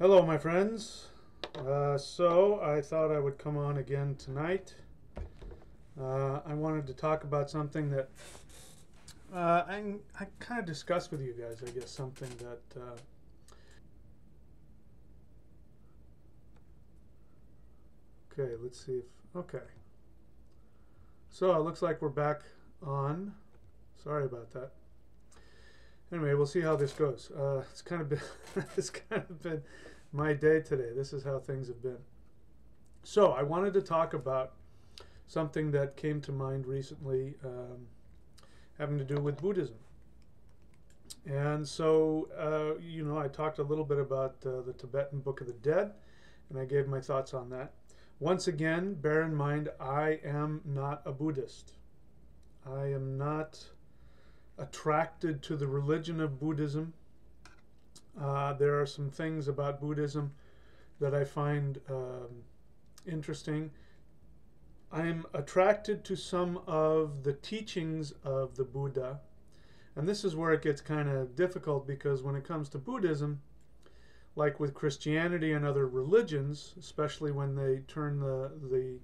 Hello, my friends. So I thought I would come on again tonight. I wanted to talk about something that I kind of discussed with you guys. I guess something that okay. Let's see if okay. So it looks like we're back on. Sorry about that. Anyway, we'll see how this goes. It's kind of been it's kind of been my day today. This is how things have been. So I wanted to talk about something that came to mind recently, having to do with Buddhism. And so, I talked a little bit about the Tibetan Book of the Dead, and I gave my thoughts on that. Once again, bear in mind, I am not a Buddhist. I am not attracted to the religion of Buddhism. There are some things about Buddhism that I find interesting. I am attracted to some of the teachings of the Buddha, and this is where it gets kind of difficult, because when it comes to Buddhism, like with Christianity and other religions, especially when they turn the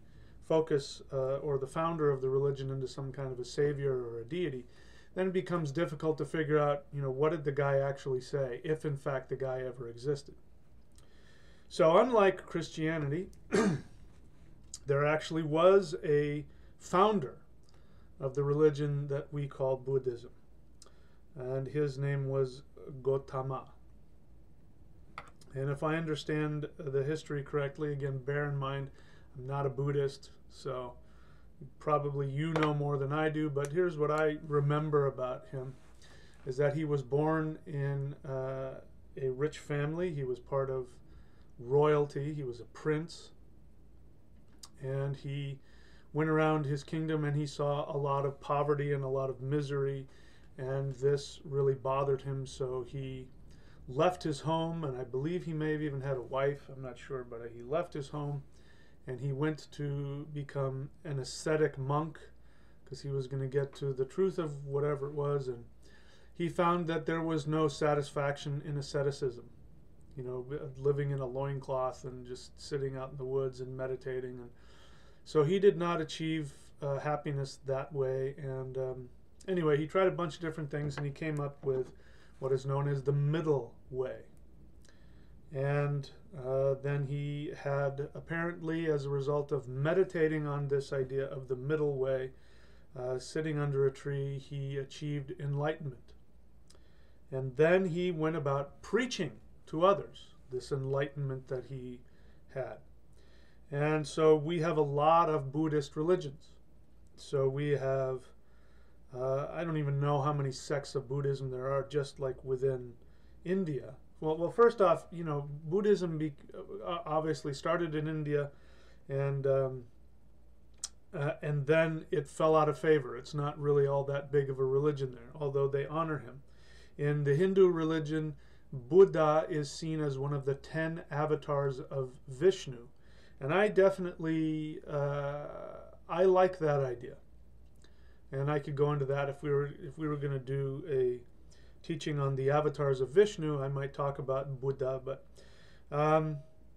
focus or the founder of the religion into some kind of a savior or a deity, then it becomes difficult to figure out, what did the guy actually say, if in fact the guy ever existed. So unlike Christianity, there actually was a founder of the religion that we call Buddhism, and his name was Gautama. And if I understand the history correctly, again, bear in mind, I'm not a Buddhist, so probably you know more than I do, but here's what I remember about him, is that he was born in a rich family. He was part of royalty. He was a prince, and he went around his kingdom and he saw a lot of poverty and a lot of misery, and this really bothered him, so he left his home, and I believe he may have even had a wife, I'm not sure, but he left his home and he went to become an ascetic monk, because he was going to get to the truth of whatever it was. And he found that there was no satisfaction in asceticism, living in a loincloth and just sitting out in the woods and meditating. And so he did not achieve happiness that way. And anyway, he tried a bunch of different things, and he came up with what is known as the middle way. And then he had, apparently, as a result of meditating on this idea of the middle way, sitting under a tree, he achieved enlightenment. And then he went about preaching to others this enlightenment that he had. And so we have a lot of Buddhist religions. So we have, I don't even know how many sects of Buddhism there are, just like within India. Well, first off, Buddhism obviously started in India, and then it fell out of favor. It's not really all that big of a religion there, although they honor him. In the Hindu religion, Buddha is seen as one of the 10 avatars of Vishnu, and I definitely I like that idea, and I could go into that if we were going to do a teaching on the avatars of Vishnu. I might talk about Buddha, but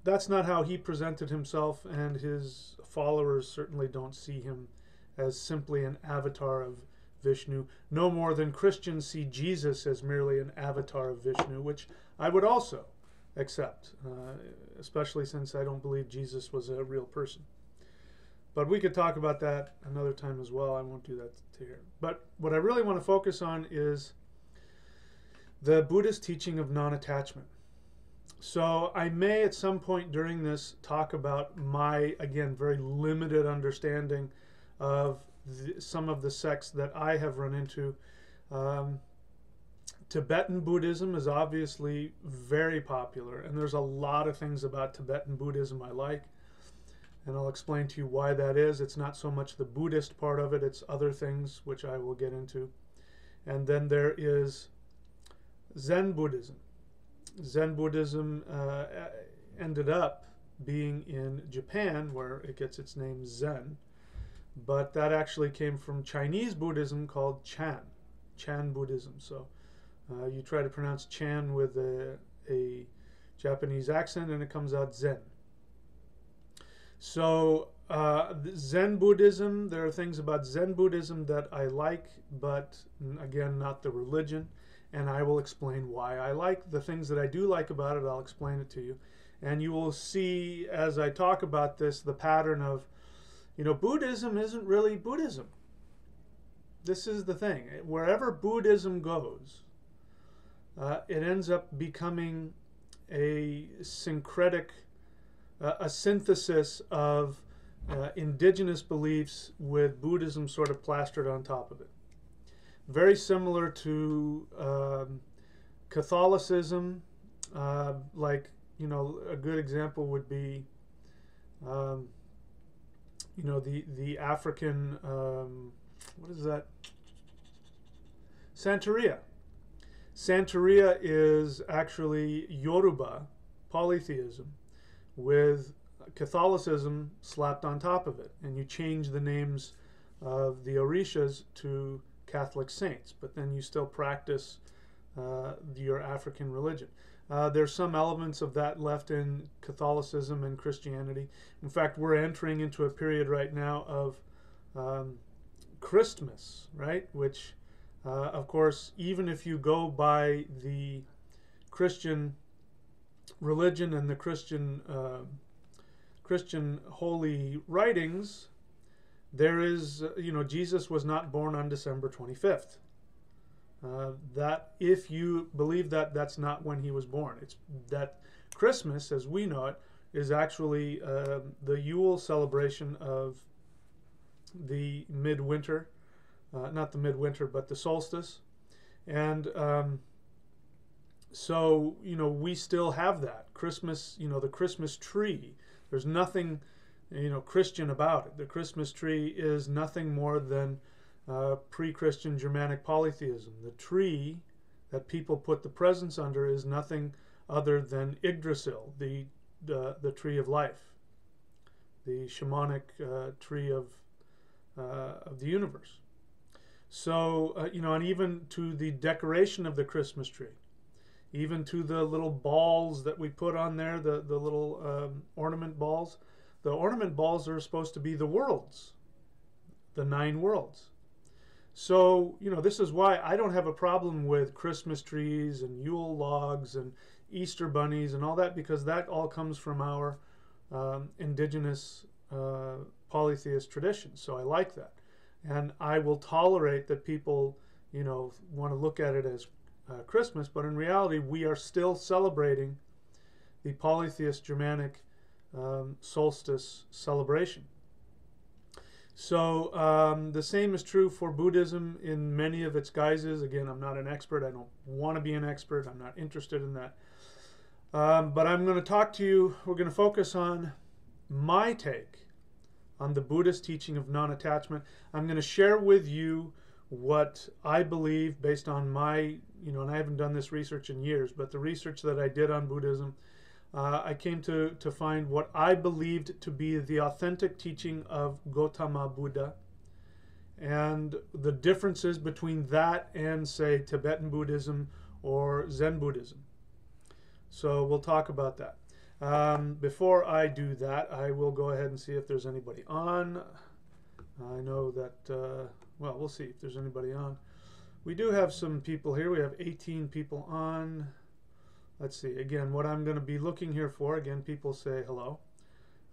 that's not how he presented himself, and his followers certainly don't see him as simply an avatar of Vishnu, no more than Christians see Jesus as merely an avatar of Vishnu, which I would also accept, especially since I don't believe Jesus was a real person. But we could talk about that another time as well. I won't do that here. But what I really want to focus on is the Buddhist teaching of non-attachment. So I may at some point during this talk about my, again, very limited understanding of some of the sects that I have run into. Tibetan Buddhism is obviously very popular, and there's a lot of things about Tibetan Buddhism I like, and I'll explain to you why that is. It's not so much the Buddhist part of it, it's other things which I will get into. And then there is Zen Buddhism. Zen Buddhism ended up being in Japan, where it gets its name Zen, but that actually came from Chinese Buddhism called Chan Buddhism. So you try to pronounce Chan with a Japanese accent, and it comes out Zen. So Zen Buddhism, there are things about Zen Buddhism that I like, but again, not the religion. And I will explain why I like the things that I do like about it. I'll explain it to you. And you will see as I talk about this, the pattern of, you know, Buddhism isn't really Buddhism. This is the thing. Wherever Buddhism goes, it ends up becoming a syncretic, a synthesis of indigenous beliefs with Buddhism sort of plastered on top of it. Very similar to Catholicism. Like, you know, a good example would be, you know, the African, what is that? Santeria. Santeria is actually Yoruba polytheism with Catholicism slapped on top of it. And you change the names of the Orishas to Catholic saints, but then you still practice your African religion. There's some elements of that left in Catholicism and Christianity. In fact, we're entering into a period right now of Christmas, right? Which, of course, even if you go by the Christian religion and the Christian holy writings, there is, you know, Jesus was not born on December 25th. That, if you believe that, that's not when he was born. It's that Christmas, as we know it, is actually the Yule celebration of the midwinter, not the midwinter, but the solstice. And so, you know, we still have that Christmas, you know, the Christmas tree. There's nothing, you know, Christian about it. The Christmas tree is nothing more than pre-Christian Germanic polytheism. The tree that people put the presents under is nothing other than Yggdrasil, the tree of life, the shamanic tree of the universe. So, you know, and even to the decoration of the Christmas tree, even to the little balls that we put on there, the little ornament balls. The ornament balls are supposed to be the worlds, the 9 worlds. So, you know, this is why I don't have a problem with Christmas trees and Yule logs and Easter bunnies and all that, because that all comes from our indigenous polytheist traditions. So I like that. And I will tolerate that people, you know, want to look at it as Christmas, but in reality, we are still celebrating the polytheist Germanic solstice celebration. So the same is true for Buddhism in many of its guises. Again, I'm not an expert. I don't want to be an expert. I'm not interested in that. But I'm going to talk to you, we're going to focus on my take on the Buddhist teaching of non-attachment. I'm going to share with you what I believe based on my, you know, and I haven't done this research in years, but the research that I did on Buddhism, I came to find what I believed to be the authentic teaching of Gautama Buddha and the differences between that and, say, Tibetan Buddhism or Zen Buddhism. So we'll talk about that. Before I do that, I will go ahead and see if there's anybody on. I know that, well, we'll see if there's anybody on. We do have some people here. We have 18 people on. Let's see. Again, what I'm going to be looking here for, again, people say hello.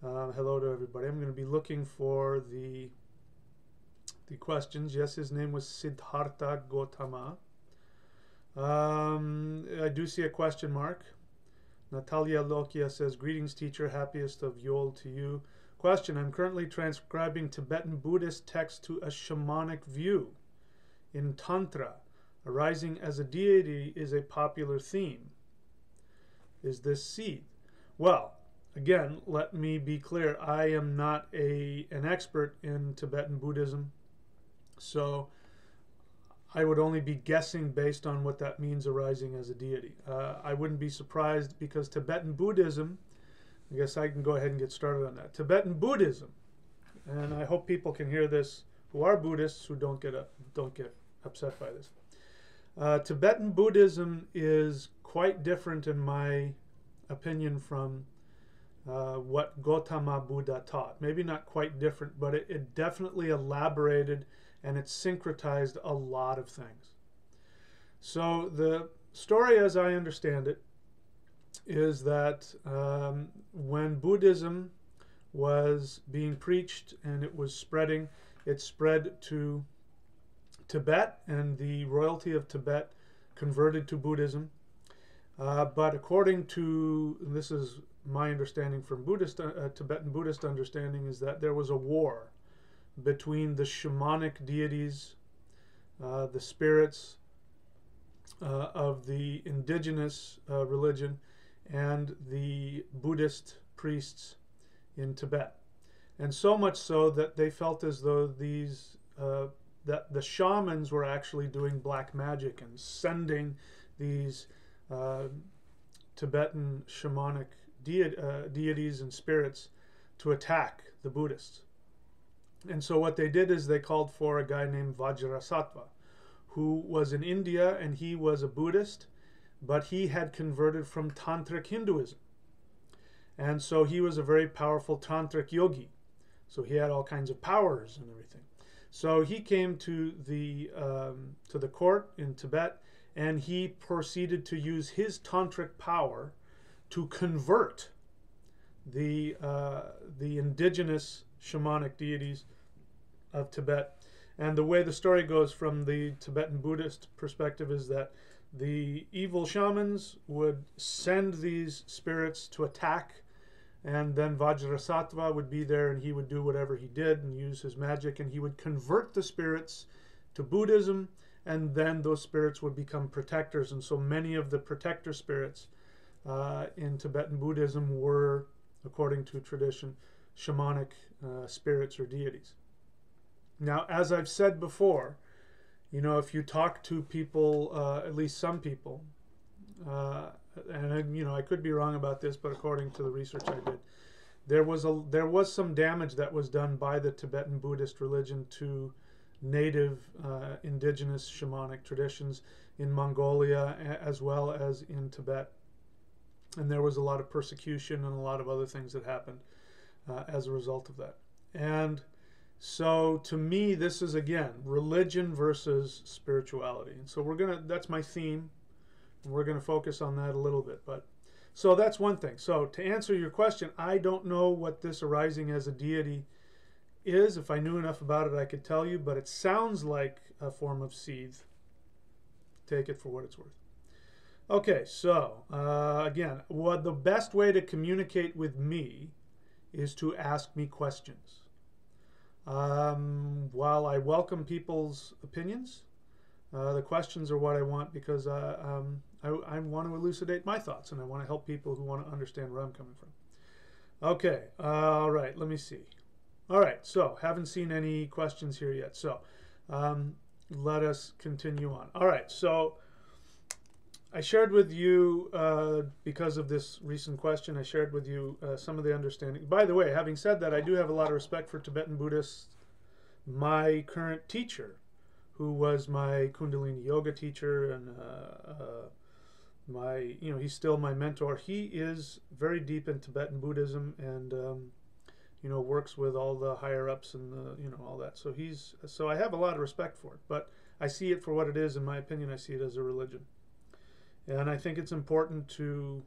Hello to everybody. I'm going to be looking for the questions. Yes, his name was Siddhartha Gautama. I do see a question mark. Natalia Lokia says, greetings teacher, happiest of Yule to you. Question, I'm currently transcribing Tibetan Buddhist text to a shamanic view. In Tantra, arising as a deity is a popular theme. Is this seed? Well, again, let me be clear. I am not an expert in Tibetan Buddhism, so I would only be guessing based on what that means, arising as a deity. I wouldn't be surprised, because Tibetan Buddhism, I guess I can go ahead and get started on that. Tibetan Buddhism, and I hope people can hear this who are Buddhists who don't get upset by this. Tibetan Buddhism is quite different in my opinion from what Gautama Buddha taught. Maybe not quite different, but it definitely elaborated and it syncretized a lot of things. So the story, as I understand it, is that when Buddhism was being preached and it was spreading, it spread to Tibet, and the royalty of Tibet converted to Buddhism. But according to, this is my understanding from Buddhist, Tibetan Buddhist understanding, is that there was a war between the shamanic deities, the spirits of the indigenous religion, and the Buddhist priests in Tibet. And so much so that they felt as though these that the shamans were actually doing black magic and sending these Tibetan shamanic deities and spirits to attack the Buddhists. And so what they did is they called for a guy named Vajrasattva, who was in India, and he was a Buddhist, but he had converted from Tantric Hinduism. And so he was a very powerful Tantric yogi. So he had all kinds of powers and everything. So he came to the court in Tibet, and he proceeded to use his tantric power to convert the indigenous shamanic deities of Tibet. And the way the story goes from the Tibetan Buddhist perspective is that the evil shamans would send these spirits to attack, and then Vajrasattva would be there, and he would do whatever he did and use his magic, and he would convert the spirits to Buddhism, and then those spirits would become protectors. And so many of the protector spirits in Tibetan Buddhism were, according to tradition, shamanic spirits or deities. Now, as I've said before, you know, if you talk to people, at least some people, and I could be wrong about this, but according to the research I did, there was some damage that was done by the Tibetan Buddhist religion to native indigenous shamanic traditions in Mongolia as well as in Tibet. And there was a lot of persecution and a lot of other things that happened as a result of that. And so to me, this is, again, religion versus spirituality. And so that's my theme, and we're going to focus on that a little bit. But so that's one thing. So to answer your question, I don't know what this arising as a deity is. If I knew enough about it, I could tell you, but it sounds like a form of seed. Take it for what it's worth. Okay, so again, the best way to communicate with me is to ask me questions. While I welcome people's opinions, the questions are what I want, because I want to elucidate my thoughts, and I want to help people who want to understand where I'm coming from. Okay, all right, let me see. All right, so haven't seen any questions here yet, so let us continue on. All right, so I shared with you, because of this recent question, I shared with you some of the understanding. By the way, having said that, I do have a lot of respect for Tibetan Buddhists. My current teacher, who was my Kundalini yoga teacher, and he's still my mentor. He is very deep in Tibetan Buddhism, and works with all the higher ups and all that. So I have a lot of respect for it, but I see it for what it is. In my opinion, I see it as a religion. And I think it's important to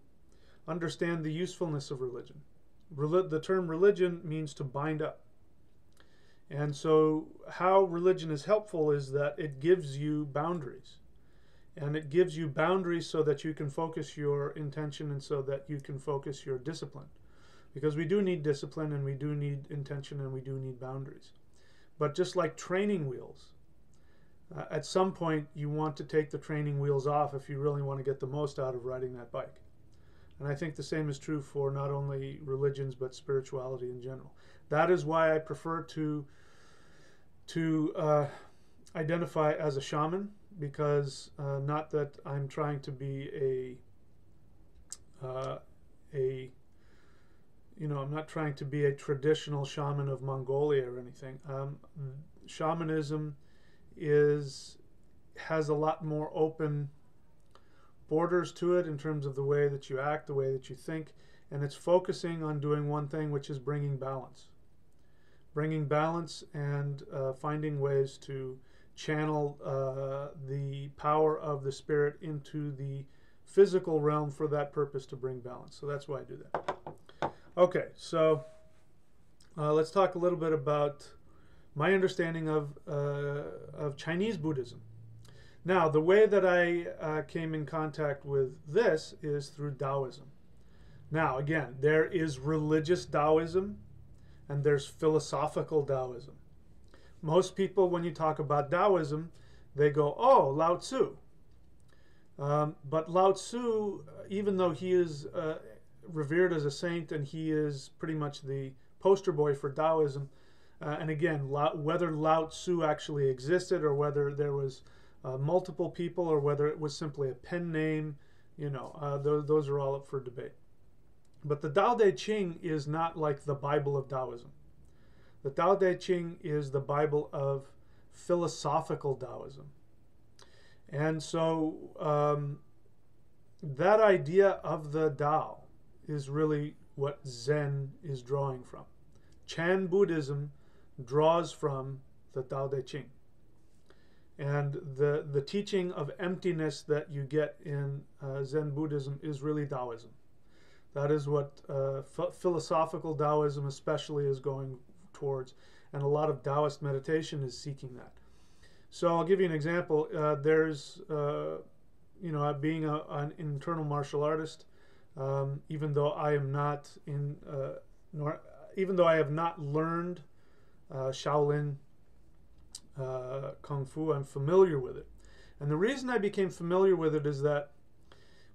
understand the usefulness of religion. The term religion means to bind up. And so how religion is helpful is that it gives you boundaries. And it gives you boundaries so that you can focus your intention, and so that you can focus your discipline. Because we do need discipline, and we do need intention, and we do need boundaries. But just like training wheels, at some point, you want to take the training wheels off if you really want to get the most out of riding that bike. And I think the same is true for not only religions, but spirituality in general. That is why I prefer to identify as a shaman, because not that I'm trying to be I'm not trying to be a traditional shaman of Mongolia or anything. Shamanism has a lot more open borders to it in terms of the way that you act, the way that you think, and it's focusing on doing one thing, which is bringing balance. Bringing balance and finding ways to channel the power of the spirit into the physical realm for that purpose, to bring balance. So that's why I do that. Okay, so let's talk a little bit about my understanding of Chinese Buddhism. Now, the way that I came in contact with this is through Taoism. Now, again, there is religious Taoism and there's philosophical Taoism. Most people, when you talk about Taoism, they go, oh, Lao Tzu. But Lao Tzu, even though he is revered as a saint and he is pretty much the poster boy for Taoism, and again, whether Lao Tzu actually existed or whether there was multiple people or whether it was simply a pen name, those are all up for debate. But the Tao Te Ching is not like the Bible of Taoism. The Tao Te Ching is the Bible of philosophical Taoism. And so that idea of the Tao is really what Zen is drawing from. Chan Buddhism draws from the Tao Te Ching. And the teaching of emptiness that you get in Zen Buddhism is really Taoism. That is what philosophical Taoism especially is going towards, and a lot of Taoist meditation is seeking that. So I'll give you an example. There's, being an internal martial artist, even though I am not even though I have not learned Shaolin Kung Fu, I'm familiar with it. And the reason I became familiar with it is that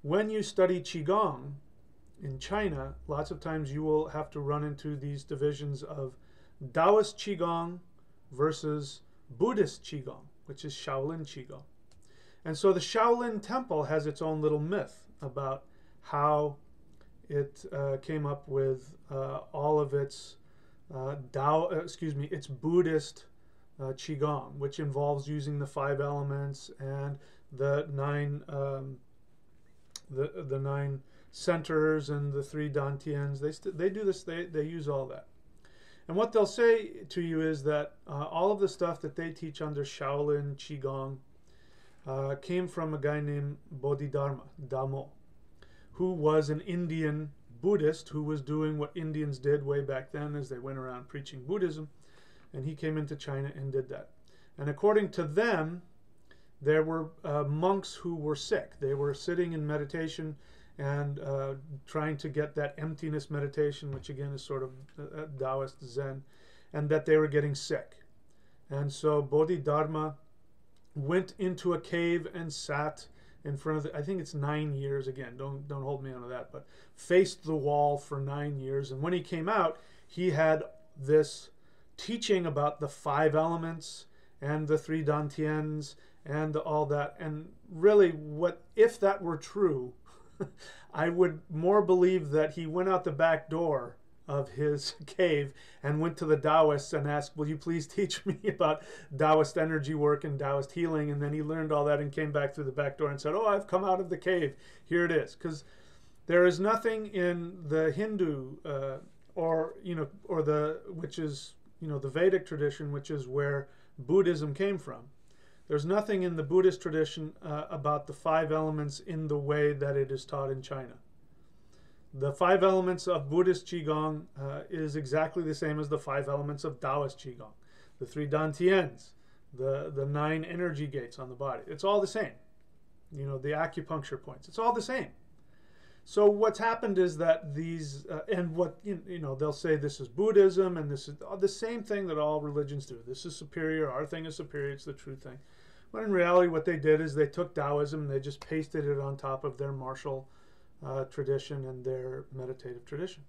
when you study Qigong in China, lots of times you will have to run into these divisions of Taoist Qigong versus Buddhist Qigong, which is Shaolin Qigong. And so the Shaolin Temple has its own little myth about how it came up with all of its its Buddhist Qigong, which involves using the 5 elements and the 9 the 9 centers and the 3 dantians. They do this. They use all that. And what they'll say to you is that all of the stuff that they teach under Shaolin Qigong came from a guy named Bodhidharma, Damo, who was an Indian Buddhist who was doing what Indians did way back then as they went around preaching Buddhism. And he came into China and did that. And according to them, there were monks who were sick. They were sitting in meditation and trying to get that emptiness meditation, which again is sort of Taoist Zen, and that they were getting sick. And so Bodhidharma went into a cave and sat in front of I think it's 9 years, again, don't hold me onto that, but faced the wall for 9 years. And when he came out, he had this teaching about the 5 elements and the 3 dantians and all that. And really, what if that were true, I would more believe that he went out the back door of his cave and went to the Taoists and asked, will you please teach me about Taoist energy work and Taoist healing? And then he learned all that and came back through the back door and said, oh, I've come out of the cave. Here it is. Because there is nothing in the Hindu which is, the Vedic tradition, which is where Buddhism came from. There's nothing in the Buddhist tradition about the 5 elements in the way that it is taught in China. The 5 elements of Buddhist Qigong is exactly the same as the 5 elements of Taoist Qigong. The 3 dantians, the 9 energy gates on the body. It's all the same. The acupuncture points. It's all the same. So what's happened is that these, and what, they'll say this is Buddhism and this is the same thing that all religions do. This is superior, our thing is superior, it's the true thing. But in reality, what they did is they took Taoism and they just pasted it on top of their martial tradition and their meditative tradition.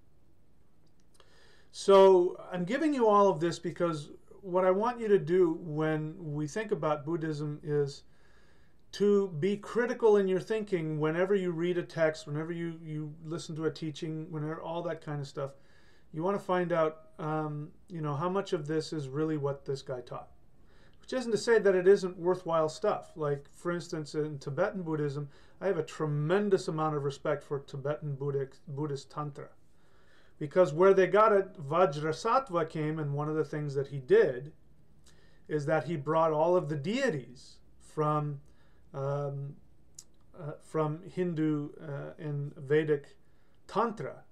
So I'm giving you all of this because what I want you to do when we think about Buddhism is to be critical in your thinking whenever you read a text, whenever you listen to a teaching, whenever all that kind of stuff. You want to find out, how much of this is really what this guy taught. Which isn't to say that it isn't worthwhile stuff. Like, for instance, in Tibetan Buddhism, I have a tremendous amount of respect for Tibetan Buddhist Tantra. Because where they got it, Vajrasattva came, and one of the things that he did is that he brought all of the deities from Hindu and Vedic Tantra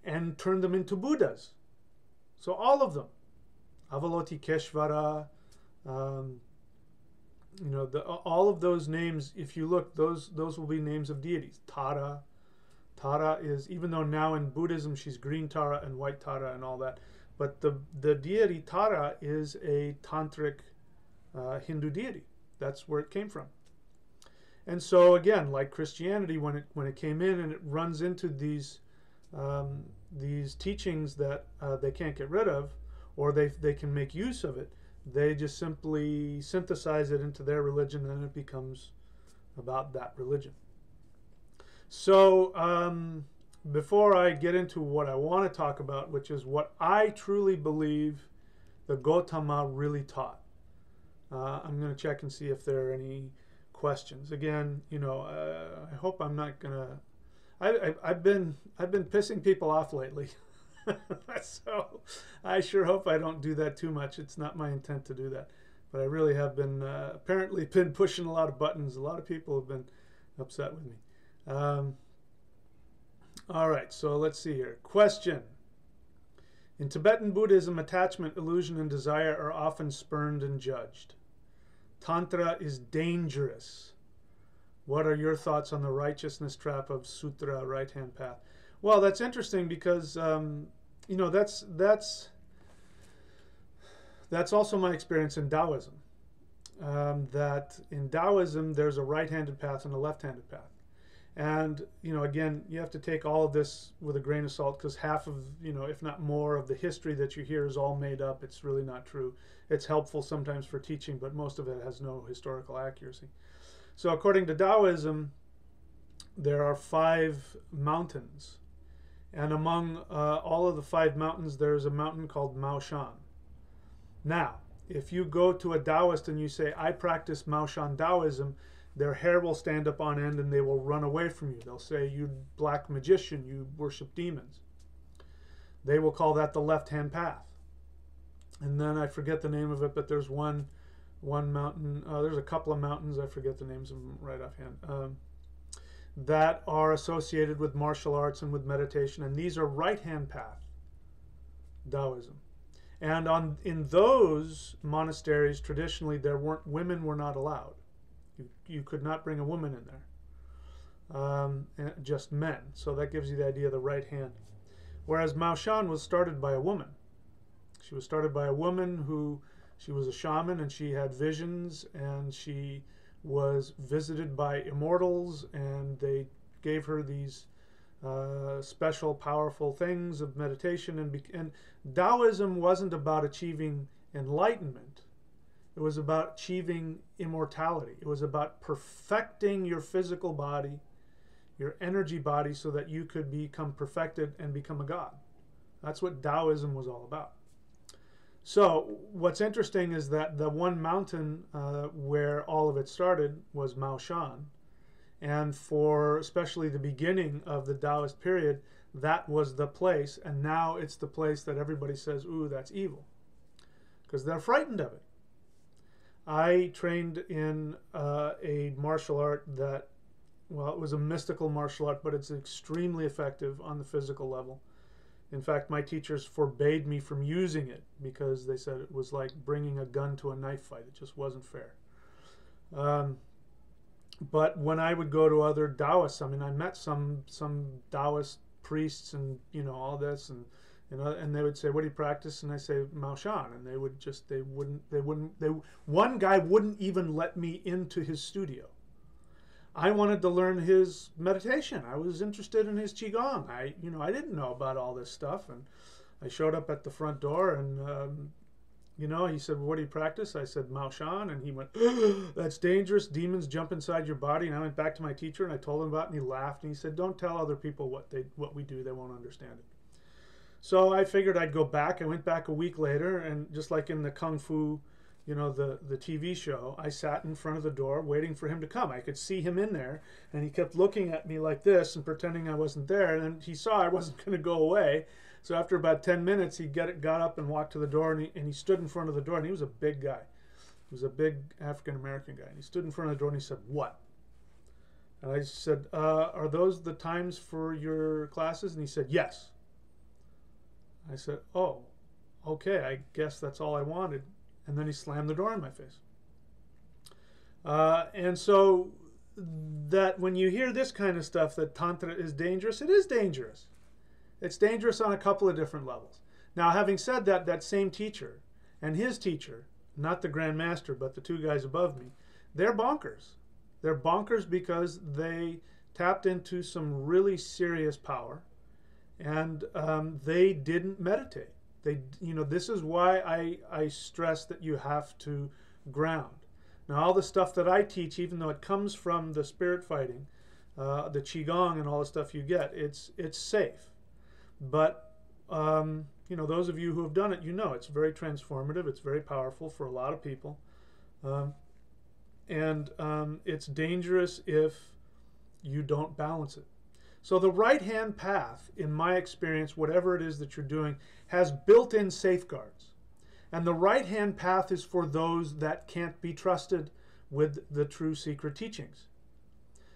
and turned them into Buddhas. So all of them. Avalokiteshvara, you know, all of those names, if you look, those will be names of deities. Tara. Tara is, even though now in Buddhism she's green Tara and white Tara and all that, but the deity Tara is a tantric Hindu deity. That's where it came from. And so again, like Christianity, when it came in and it runs into these teachings that they can't get rid of, or they can make use of it, they just simply synthesize it into their religion, and it becomes about that religion. So before I get into what I want to talk about, which is what I truly believe the Gautama really taught, I'm going to check and see if there are any questions. Again, you know, I hope I'm not going to. I've been pissing people off lately, so I sure hope I don't do that too much. It's not my intent to do that, but I really have been apparently been pushing a lot of buttons. A lot of people have been upset with me. All right, so let's see here. Question. In Tibetan Buddhism, attachment, illusion, and desire are often spurned and judged. Tantra is dangerous. What are your thoughts on the righteousness trap of Sutra, right-hand path? Well, that's interesting because, you know, that's also my experience in Taoism. That in Taoism, there's a right-handed path and a left-handed path. And, you know, again, you have to take all of this with a grain of salt, because half of, you know, if not more of the history that you hear is all made up. It's really not true. It's helpful sometimes for teaching, but most of it has no historical accuracy. So according to Taoism, there are 5 mountains. And among all of the 5 mountains, there's a mountain called Mao Shan. Now, if you go to a Taoist and you say, I practice Mao Shan Taoism, their hair will stand up on end and they will run away from you. They'll say, you black magician, you worship demons. They will call that the left-hand path. And then I forget the name of it, but there's one mountain, there's a couple of mountains, I forget the names of them right offhand, that are associated with martial arts and with meditation. And these are right-hand path Taoism. And in those monasteries, traditionally, women were not allowed. You could not bring a woman in there, just men. So that gives you the idea of the right hand. Whereas Mao Shan was started by a woman. She was started by a woman she was a shaman, and she had visions, and she was visited by immortals, and they gave her these special, powerful things of meditation. And Taoism wasn't about achieving enlightenment. It was about achieving immortality. It was about perfecting your physical body, your energy body, so that you could become perfected and become a god. That's what Taoism was all about. So what's interesting is that the one mountain where all of it started was Mao Shan. And for especially the beginning of the Taoist period, that was the place. And now it's the place that everybody says, ooh, that's evil, because they're frightened of it. I trained in a martial art that, well, it was a mystical martial art, but it's extremely effective on the physical level. In fact, my teachers forbade me from using it because they said it was like bringing a gun to a knife fight. It just wasn't fair. But when I would go to other Taoists, I mean, I met some Taoist priests and, you know, all this, and and they would say, what do you practice? And I say, Mao Shan. And one guy wouldn't even let me into his studio. I wanted to learn his meditation. I was interested in his Qigong. I didn't know about all this stuff. And I showed up at the front door, and, he said, what do you practice? I said, Mao Shan. And he went, that's dangerous. Demons jump inside your body. And I went back to my teacher, and I told him about it, and he laughed. And he said, don't tell other people what we do. They won't understand it. So I figured I'd go back. I went back a week later, and just like in the Kung Fu, you know, the TV show, I sat in front of the door waiting for him to come. I could see him in there, and he kept looking at me like this and pretending I wasn't there. And then he saw I wasn't going to go away. So after about 10 minutes, he got up and walked to the door, and he stood in front of the door. And he was a big guy. He was a big African-American guy. And he stood in front of the door, and he said, "What?" And I said, "Are those the times for your classes?" And he said, "Yes." I said, "Oh, okay, I guess that's all I wanted." And then he slammed the door in my face. And so that when you hear this kind of stuff, that Tantra is dangerous, it is dangerous. It's dangerous on a couple of different levels. Now, having said that, that same teacher and his teacher, not the Grand Master, but the two guys above me, they're bonkers. They're bonkers because they tapped into some really serious power, and they didn't meditate. This is why I stress that you have to ground. Now, all the stuff that I teach, even though it comes from the spirit fighting, the Qigong and all the stuff you get, it's safe. But, those of you who have done it, it's very transformative. It's very powerful for a lot of people. And it's dangerous if you don't balance it. So the right-hand path, in my experience, whatever it is that you're doing, has built-in safeguards. And the right-hand path is for those that can't be trusted with the true secret teachings.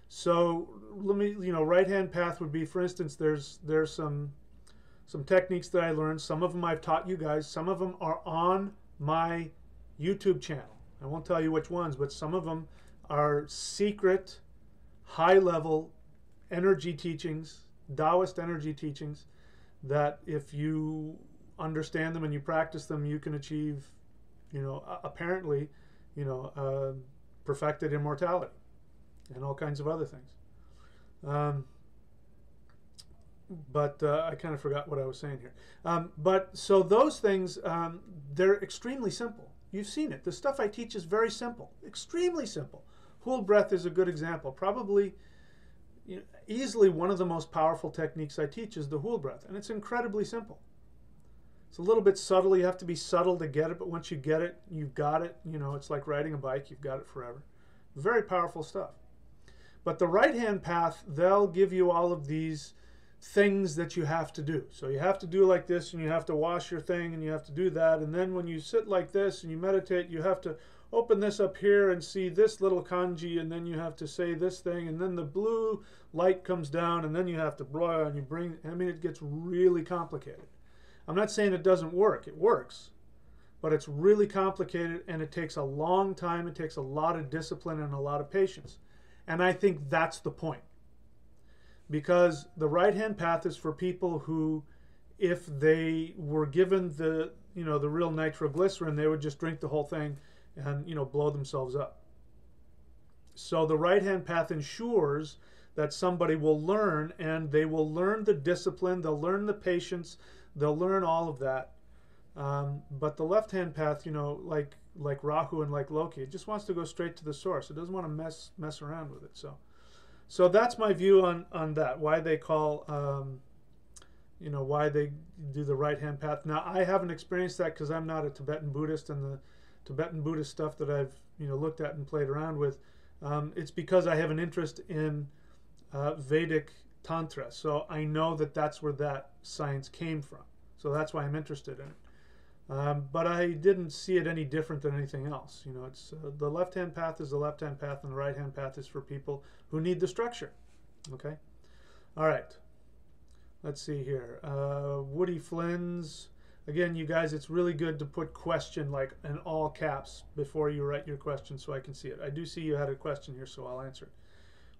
So right-hand path would be, for instance, there's some techniques that I learned. Some of them I've taught you guys. Some of them are on my YouTube channel. I won't tell you which ones, but some of them are secret, high-level energy teachings, Taoist energy teachings, that if you understand them and you practice them, you can achieve, apparently, perfected immortality and all kinds of other things. But I kind of forgot what I was saying here. But so those things, they're extremely simple. You've seen it. The stuff I teach is very simple, extremely simple. Whole breath is a good example. Probably, easily one of the most powerful techniques I teach is the whole breath, and it's incredibly simple. It's a little bit subtle. You have to be subtle to get it, but once you get it, you've got it. It's like riding a bike. You've got it forever. Very powerful stuff. But the right-hand path, they'll give you all of these things that you have to do. So you have to do like this, and you have to wash your thing, and you have to do that. And then when you sit like this and you meditate, you have to open this up here and see this little kanji, and then you have to say this thing, and then the blue light comes down, and then you have to blah, and you bring, it gets really complicated. I'm not saying it doesn't work. It works. But it's really complicated, and it takes a long time. It takes a lot of discipline and a lot of patience. And I think that's the point. Because the right-hand path is for people who, if they were given the real nitroglycerin, they would just drink the whole thing and, blow themselves up. So the right-hand path ensures that somebody will learn, and they will learn the discipline, they'll learn the patience, they'll learn all of that. But the left-hand path, like Rahu and like Loki, it just wants to go straight to the source. It doesn't want to mess around with it. So that's my view on that. Why they call, why they do the right-hand path. Now, I haven't experienced that because I'm not a Tibetan Buddhist, and the Tibetan Buddhist stuff that I've looked at and played around with, it's because I have an interest in Vedic Tantra. So I know that that's where that science came from. So that's why I'm interested in it. But I didn't see it any different than anything else. It's the left-hand path is the left-hand path, and the right-hand path is for people who need the structure. Okay? All right. Let's see here. Woody Flynn's. Again, you guys, it's really good to put question like in all caps before you write your question so I can see it. I do see you had a question here, so I'll answer it.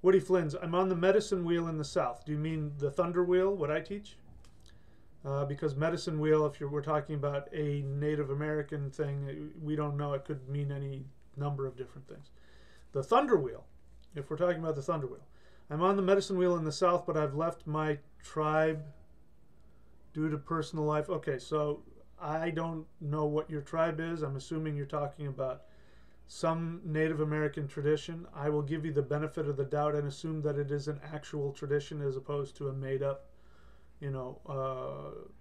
Woody Flynn's. I'm on the medicine wheel in the south. Do you mean the thunder wheel, what I teach? Because medicine wheel, if we're talking about a Native American thing, we don't know. It could mean any number of different things. The thunder wheel, if we're talking about the thunder wheel. I'm on the medicine wheel in the south, but I've left my tribe due to personal life. Okay, so I don't know what your tribe is. I'm assuming you're talking about some Native American tradition. I will give you the benefit of the doubt and assume that it is an actual tradition as opposed to a made-up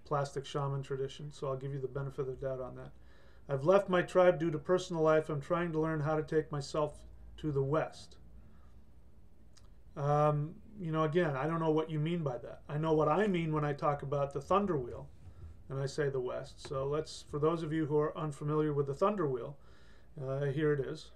plastic shaman tradition. So I'll give you the benefit of the doubt on that. I've left my tribe due to personal life. I'm trying to learn how to take myself to the West. You know, again, I don't know what you mean by that. I know what I mean when I talk about the thunder wheel and I say the West. So let's, for those of you who are unfamiliar with the thunder wheel, here it is.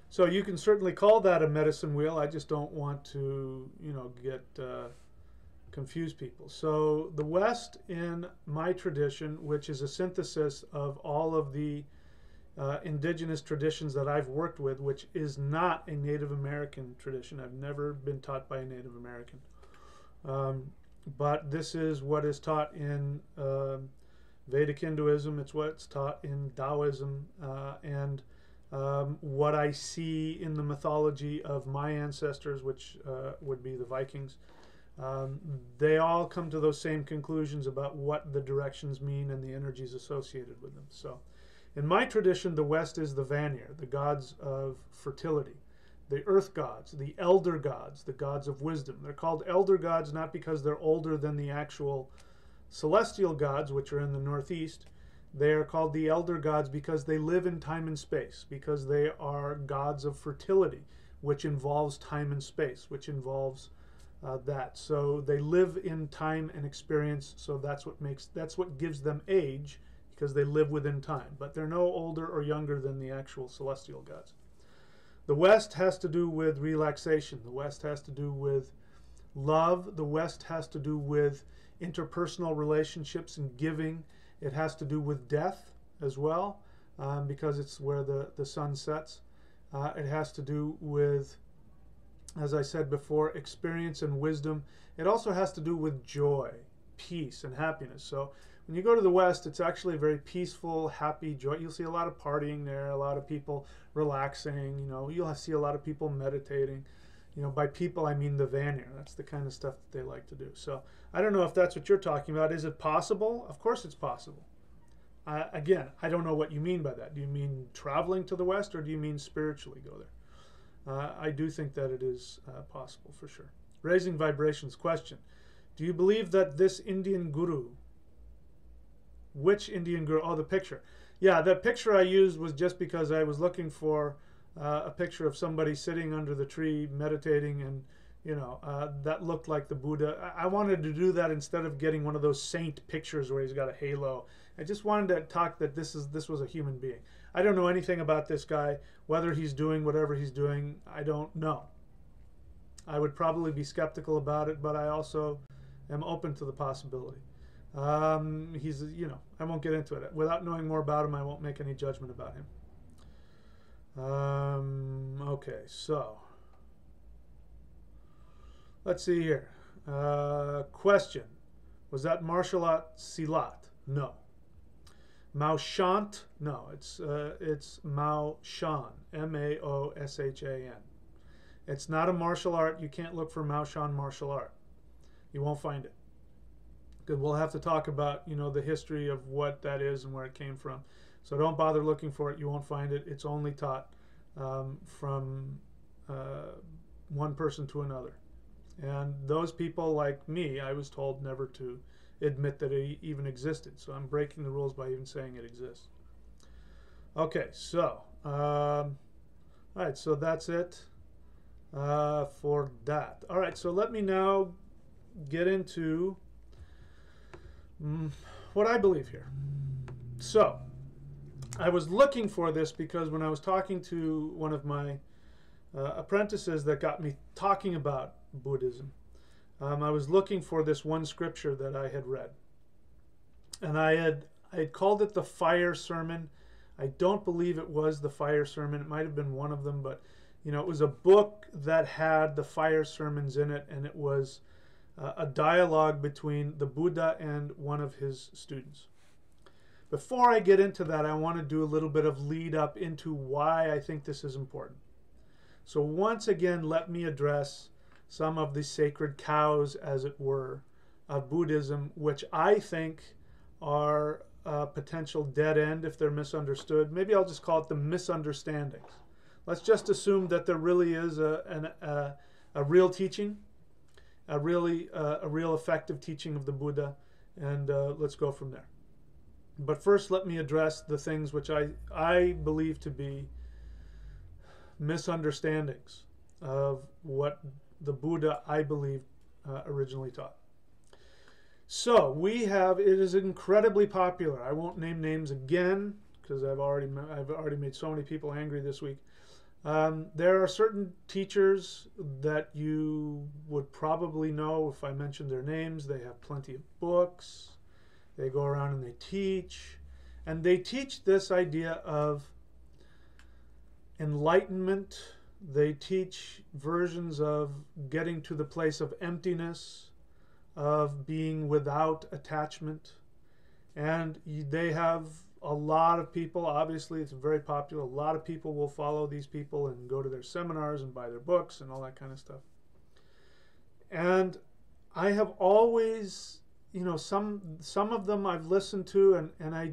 So you can certainly call that a medicine wheel. I just don't want to, you know, get confuse people. So the West, in my tradition, which is a synthesis of all of the indigenous traditions that I've worked with, which is not a Native American tradition. I've never been taught by a Native American. But this is what is taught in Vedic Hinduism. It's what's taught in Taoism, and what I see in the mythology of my ancestors, which would be the Vikings. They all come to those same conclusions about what the directions mean and the energies associated with them. So in my tradition, the West is the Vanir, the gods of fertility, the earth gods, the elder gods, the gods of wisdom. They're called elder gods not because they're older than the actual celestial gods, which are in the northeast. They are called the elder gods because they live in time and space, because they are gods of fertility, which involves time and space, which involves that. So they live in time and experience, so that's what gives them age, because they live within time. But they're no older or younger than the actual celestial gods. The West has to do with relaxation. The West has to do with love. The West has to do with interpersonal relationships and giving. It has to do with death as well, because it's where the sun sets. It has to do with, as I said before, experience and wisdom. It also has to do with joy, peace, and happiness. So when you go to the West, it's actually very peaceful, happy, joy. You'll see a lot of partying there, a lot of people relaxing. You know, you'll see a lot of people meditating. You know, by people, I mean the Vanir. That's the kind of stuff that they like to do. So I don't know if that's what you're talking about. Is it possible? Of course it's possible. Again, I don't know what you mean by that. Do you mean traveling to the West, or do you mean spiritually go there? I do think that it is possible for sure. Raising vibrations question. Do you believe that this Indian guru, which Indian guru? Oh, the picture. Yeah, that picture I used was just because I was looking for a picture of somebody sitting under the tree meditating, and you know, that looked like the Buddha. I wanted to do that instead of getting one of those saint pictures where he's got a halo. I just wanted to talk that this was a human being. I don't know anything about this guy, whether he's doing whatever he's doing. I don't know. I would probably be skeptical about it, but I also am open to the possibility. He's, you know, I won't get into it. Without knowing more about him, I won't make any judgment about him. Okay, so let's see here. Question. Was that martial art silat? No. Mao Shant? No, it's Mao Shan, M-A-O-S-H-A-N. It's not a martial art. You can't look for Mao Shan martial art. You won't find it. Because we'll have to talk about, you know, the history of what that is and where it came from. So don't bother looking for it. You won't find it. It's only taught from one person to another. And those people, like me, I was told never to admit that it even existed. So I'm breaking the rules by even saying it exists. Okay, so, all right, so that's it for that. All right, so let me now get into what I believe here. So, I was looking for this because when I was talking to one of my apprentices that got me talking about Buddhism, I was looking for this one scripture that I had read. And I had called it the Fire Sermon. I don't believe it was the Fire Sermon. It might have been one of them, but you know, it was a book that had the Fire Sermons in it, and it was a dialogue between the Buddha and one of his students. Before I get into that, I want to do a little bit of lead up into why I think this is important. So once again, let me address some of the sacred cows, as it were, of Buddhism, which I think are a potential dead end if they're misunderstood. Maybe I'll just call it the misunderstandings. Let's just assume that there really is a real teaching, a real effective teaching of the Buddha, and let's go from there. But first, let me address the things which I believe to be misunderstandings of what the Buddha, I believe, originally taught. So we have, it is incredibly popular. I won't name names again because I've already made so many people angry this week. There are certain teachers that you would probably know if I mentioned their names. They have plenty of books. They go around and they teach. And they teach this idea of enlightenment. They teach versions of getting to the place of emptiness, of being without attachment. And they have a lot of people, obviously it's very popular, a lot of people will follow these people and go to their seminars and buy their books and all that kind of stuff. And I have always, you know, some of them I've listened to, and I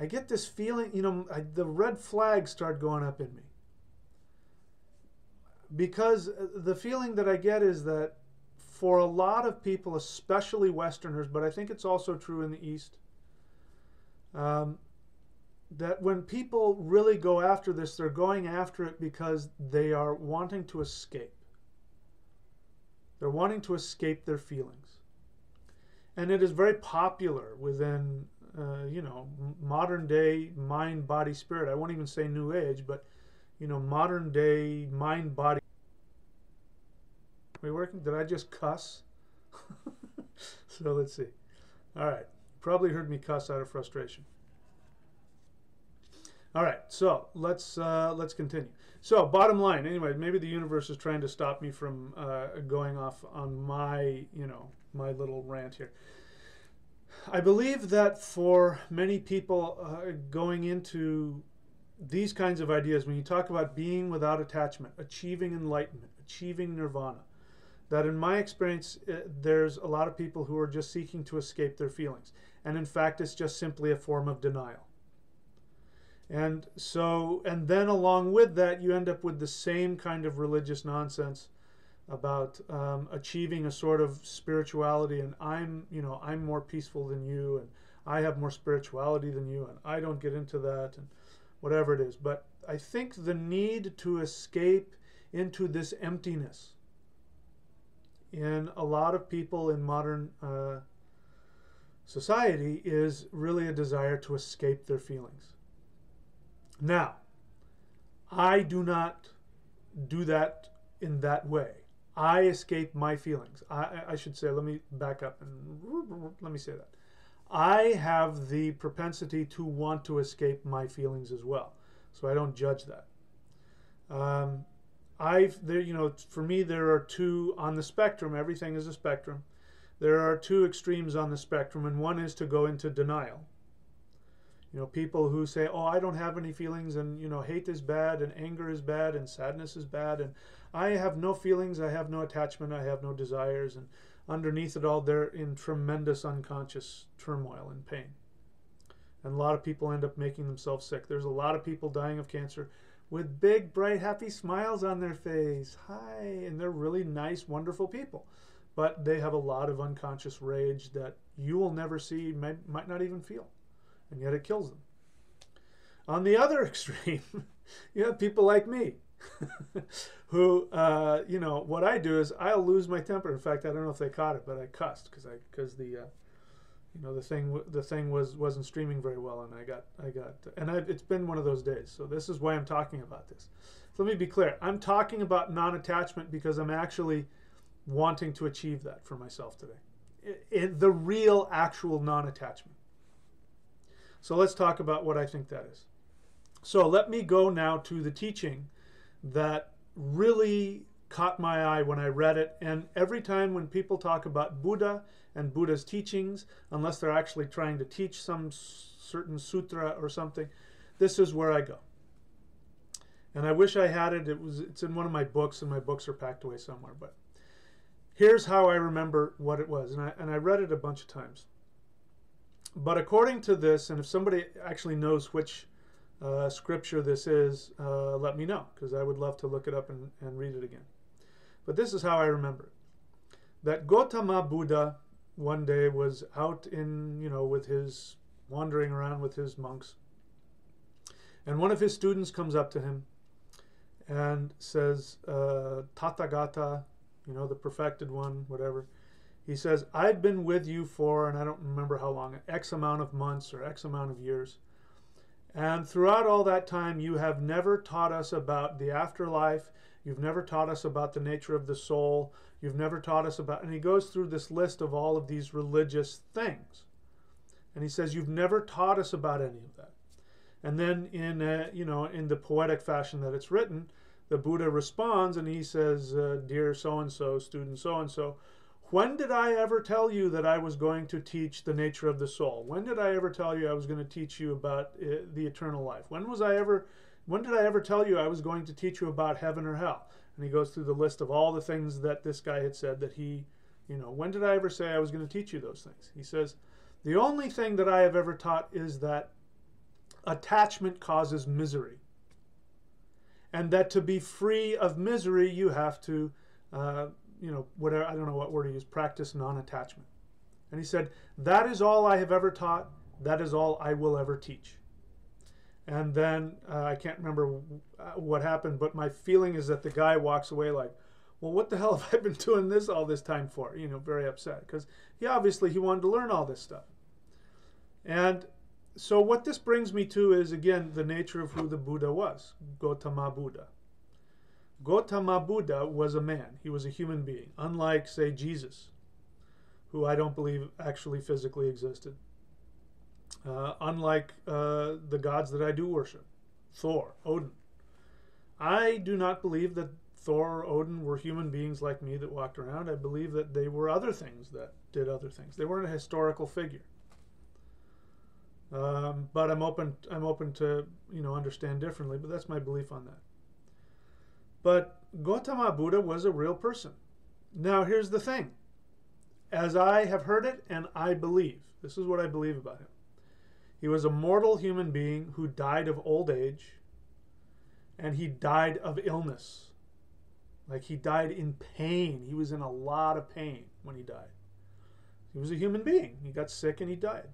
get this feeling, you know, the red flags start going up in me. Because the feeling that I get is that for a lot of people, especially Westerners, but I think it's also true in the East, that when people really go after this, they're going after it because they are wanting to escape. They're wanting to escape their feelings. And it is very popular within, you know, modern day mind, body, spirit. I won't even say New Age, but, you know, modern day mind, body. Are we working? Did I just cuss? So let's see. All right. Probably heard me cuss out of frustration. All right. So let's continue. So bottom line, anyway, maybe the universe is trying to stop me from going off on my, you know, my little rant here. I believe that for many people going into these kinds of ideas, when you talk about being without attachment, achieving enlightenment, achieving nirvana, that in my experience, there's a lot of people who are just seeking to escape their feelings. And in fact, it's just simply a form of denial. And so, and then along with that, you end up with the same kind of religious nonsense about achieving a sort of spirituality, and I'm more peaceful than you, and I have more spirituality than you, and I don't get into that, and whatever it is. But I think the need to escape into this emptiness in a lot of people in modern society is really a desire to escape their feelings. Now, I do not do that in that way. I escape my feelings. I should say, let me back up and let me say that. I have the propensity to want to escape my feelings as well. So I don't judge that. You know, for me, there are two on the spectrum. Everything is a spectrum. There are two extremes on the spectrum, and one is to go into denial. You know, people who say, oh, I don't have any feelings, and, you know, hate is bad, and anger is bad, and sadness is bad, and I have no feelings, I have no attachment, I have no desires, and underneath it all, they're in tremendous unconscious turmoil and pain. And a lot of people end up making themselves sick. There's a lot of people dying of cancer with big, bright, happy smiles on their face. Hi, and they're really nice, wonderful people. But they have a lot of unconscious rage that you will never see, might not even feel. And yet it kills them. On the other extreme, you have people like me who, you know, what I do is I'll lose my temper. In fact, I don't know if they caught it, but I cussed because the you know, the thing wasn't streaming very well, and it's been one of those days. So this is why I'm talking about this. So let me be clear. I'm talking about non-attachment because I'm actually wanting to achieve that for myself today. The real, actual non-attachment. So let's talk about what I think that is. So let me go now to the teaching that really caught my eye when I read it. And every time when people talk about Buddha and Buddha's teachings, unless they're actually trying to teach some certain sutra or something, this is where I go. And I wish I had it. It's in one of my books, and my books are packed away somewhere. But here's how I remember what it was. And I read it a bunch of times. But according to this, and if somebody actually knows which scripture this is, let me know, because I would love to look it up and read it again. But this is how I remember it. That Gautama Buddha one day was out in, with his, wandering around with his monks. And one of his students comes up to him and says, Tathagata, the perfected one, whatever. He says, I've been with you for, and I don't remember how long, X amount of months or X amount of years. And throughout all that time, you have never taught us about the afterlife. You've never taught us about the nature of the soul. You've never taught us about, and he goes through this list of all of these religious things. And he says, you've never taught us about any of that. And then in the poetic fashion that it's written, the Buddha responds and he says, dear so-and-so, student so-and-so, when did I ever tell you that I was going to teach the nature of the soul? When did I ever tell you I was going to teach you about the eternal life? When did I ever tell you I was going to teach you about heaven or hell? And he goes through the list of all the things that this guy had said that he, when did I ever say I was going to teach you those things? He says, the only thing that I have ever taught is that attachment causes misery. And that to be free of misery, you have to, whatever, I don't know what word he used, practice non-attachment. And he said, that is all I have ever taught. That is all I will ever teach. And then I can't remember what happened, but my feeling is that the guy walks away like, well, what the hell have I been doing this all this time for? Very upset, because he wanted to learn all this stuff. And so what this brings me to is, again, the nature of who the Buddha was, Gautama Buddha. Gautama Buddha was a man. He was a human being, unlike, say, Jesus, who I don't believe actually physically existed. Unlike the gods that I do worship, Thor, Odin. I do not believe that Thor or Odin were human beings like me that walked around. I believe that they were other things that did other things. They weren't a historical figure. But I'm open to understand differently. But that's my belief on that. But Gautama Buddha was a real person. Now here's the thing. As I have heard it, and I believe, this is what I believe about him. He was a mortal human being who died of old age, and he died of illness. Like, he died in pain. He was in a lot of pain when he died. He was a human being. He got sick and he died.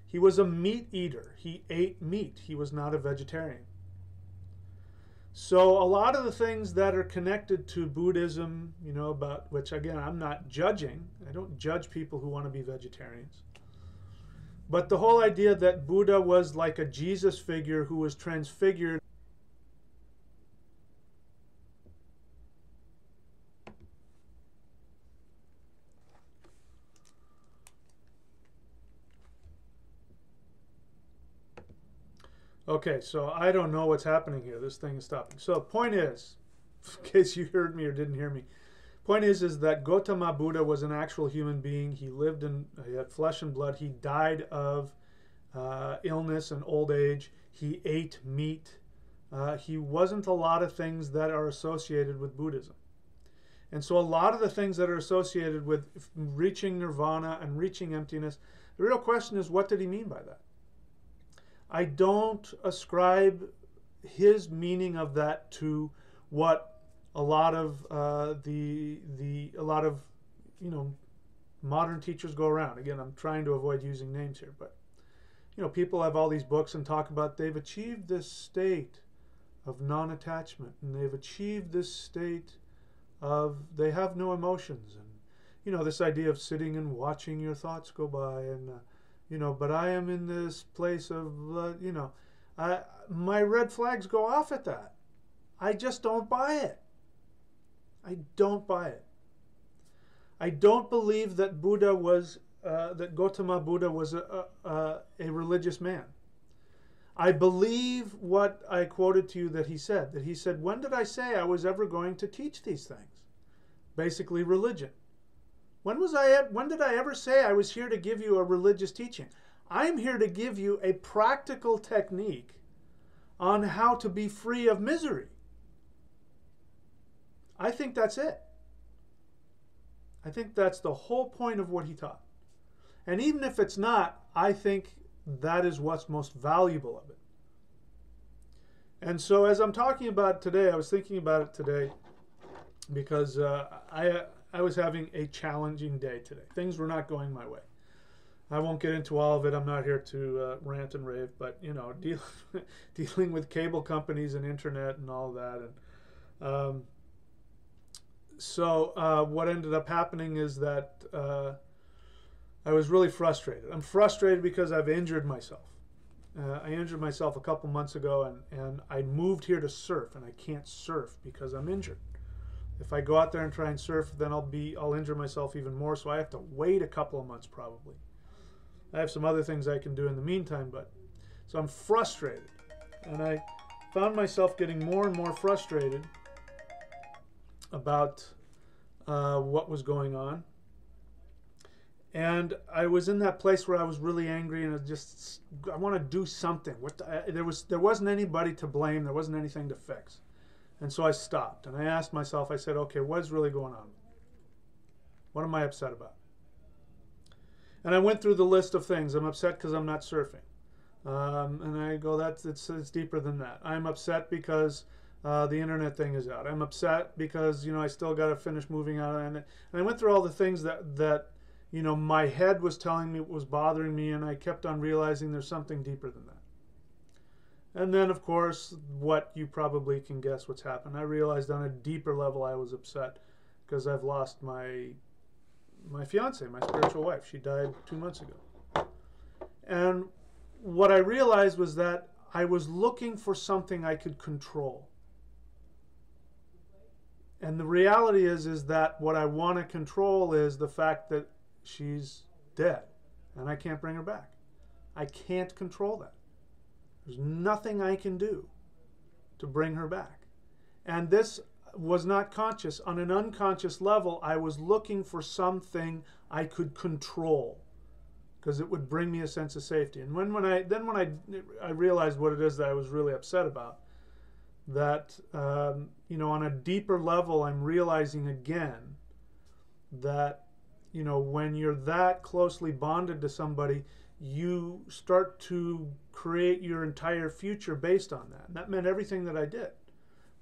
He was a meat eater. He ate meat. He was not a vegetarian. So a lot of the things that are connected to Buddhism, about which, again, I'm not judging. I don't judge people who want to be vegetarians. But the whole idea that Buddha was like a Jesus figure who was transfigured. Okay, so I don't know what's happening here. This thing is stopping. So the point is, in case you heard me or didn't hear me, point is that Gautama Buddha was an actual human being. He had flesh and blood. He died of illness and old age. He ate meat. He wasn't a lot of things that are associated with Buddhism. And so a lot of the things that are associated with reaching nirvana and reaching emptiness, the real question is, what did he mean by that? I don't ascribe his meaning of that to what a lot of modern teachers go around. Again, I'm trying to avoid using names here, but people have all these books and talk about they've achieved this state of non-attachment, and they've achieved this state of they have no emotions, and this idea of sitting and watching your thoughts go by, and but I am in this place of my red flags go off at that. I just don't buy it. I don't buy it. I don't believe that that Gautama Buddha was a religious man. I believe what I quoted to you that he said. That he said, when did I say I was ever going to teach these things? Basically, religion. When did I ever say I was here to give you a religious teaching? I'm here to give you a practical technique on how to be free of misery. I think that's it. I think that's the whole point of what he taught. And even if it's not, I think that is what's most valuable of it. And so as I'm talking about it today, I was thinking about it today because I was having a challenging day today. Things were not going my way. I won't get into all of it. I'm not here to rant and rave, but you know, dealing with cable companies and internet and all that. And so what ended up happening is that I was really frustrated. I'm frustrated because I've injured myself. I injured myself a couple months ago, and I moved here to surf, and I can't surf because I'm injured. If I go out there and try and surf, then I'll injure myself even more, so I have to wait a couple of months probably. I have some other things I can do in the meantime, but so I'm frustrated, and I found myself getting more and more frustrated about what was going on. And I was in that place where I was really angry, and I want to do something. There wasn't anybody to blame. There wasn't anything to fix. And so I stopped, and I asked myself, I said, okay, what is really going on? What am I upset about? And I went through the list of things. I'm upset because I'm not surfing. And I go, it's deeper than that. I'm upset because the internet thing is out. I'm upset because, you know, I still got to finish moving out. And I went through all the things that you know, my head was telling me was bothering me, and I kept on realizing there's something deeper than that. And then, of course, what you probably can guess what's happened. I realized on a deeper level I was upset because I've lost my fiance, my spiritual wife. She died 2 months ago. And what I realized was that I was looking for something I could control. And the reality is that what I want to control is the fact that she's dead, and I can't bring her back. I can't control that. There's nothing I can do to bring her back. And this was not conscious. On an unconscious level, I was looking for something I could control because it would bring me a sense of safety. And when I realized what it is that I was really upset about, that you know, on a deeper level, I'm realizing again that, you know, when you're that closely bonded to somebody, you start to create your entire future based on that. And that meant everything that I did.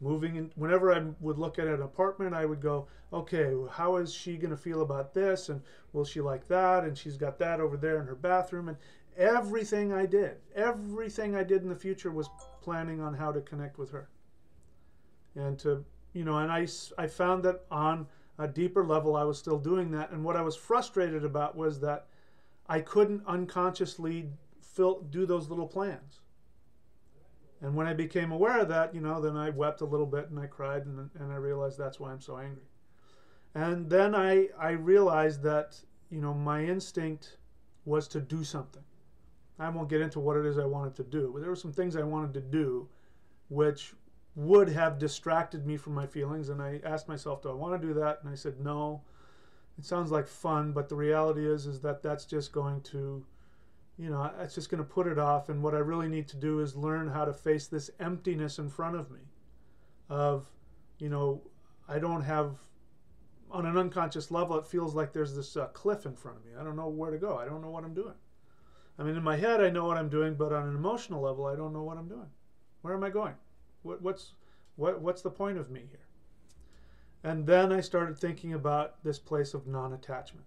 Moving in, whenever I would look at an apartment, I would go, okay, how is she going to feel about this? And will she like that? And she's got that over there in her bathroom. And everything I did in the future was planning on how to connect with her. And to, you know, and I found that on a deeper level, I was still doing that. And what I was frustrated about was that I couldn't unconsciously do those little plans. And when I became aware of that, you know, then I wept a little bit and I cried, and I realized that's why I'm so angry. And then I realized that, you know, my instinct was to do something. I won't get into what it is I wanted to do, but there were some things I wanted to do which would have distracted me from my feelings. And I asked myself, do I want to do that? And I said, no. It sounds like fun, but the reality is that that's just going to, you know, it's just going to put it off. And what I really need to do is learn how to face this emptiness in front of me of, you know, I don't have, on an unconscious level, it feels like there's this cliff in front of me. I don't know where to go. I don't know what I'm doing. I mean, in my head, I know what I'm doing, but on an emotional level, I don't know what I'm doing. Where am I going? What's the point of me here? And then I started thinking about this place of non-attachment.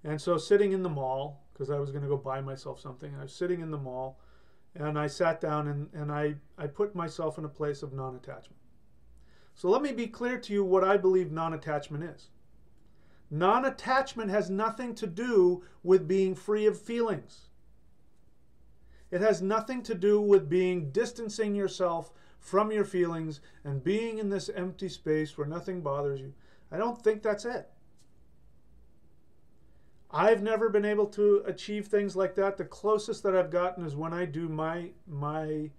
And so sitting in the mall, because I was going to go buy myself something, I was sitting in the mall, and I sat down and I put myself in a place of non-attachment. So let me be clear to you what I believe non-attachment is. Non-attachment has nothing to do with being free of feelings. It has nothing to do with distancing yourself from your feelings and being in this empty space where nothing bothers you. I don't think that's it. I've never been able to achieve things like that. The closest that I've gotten is when I do my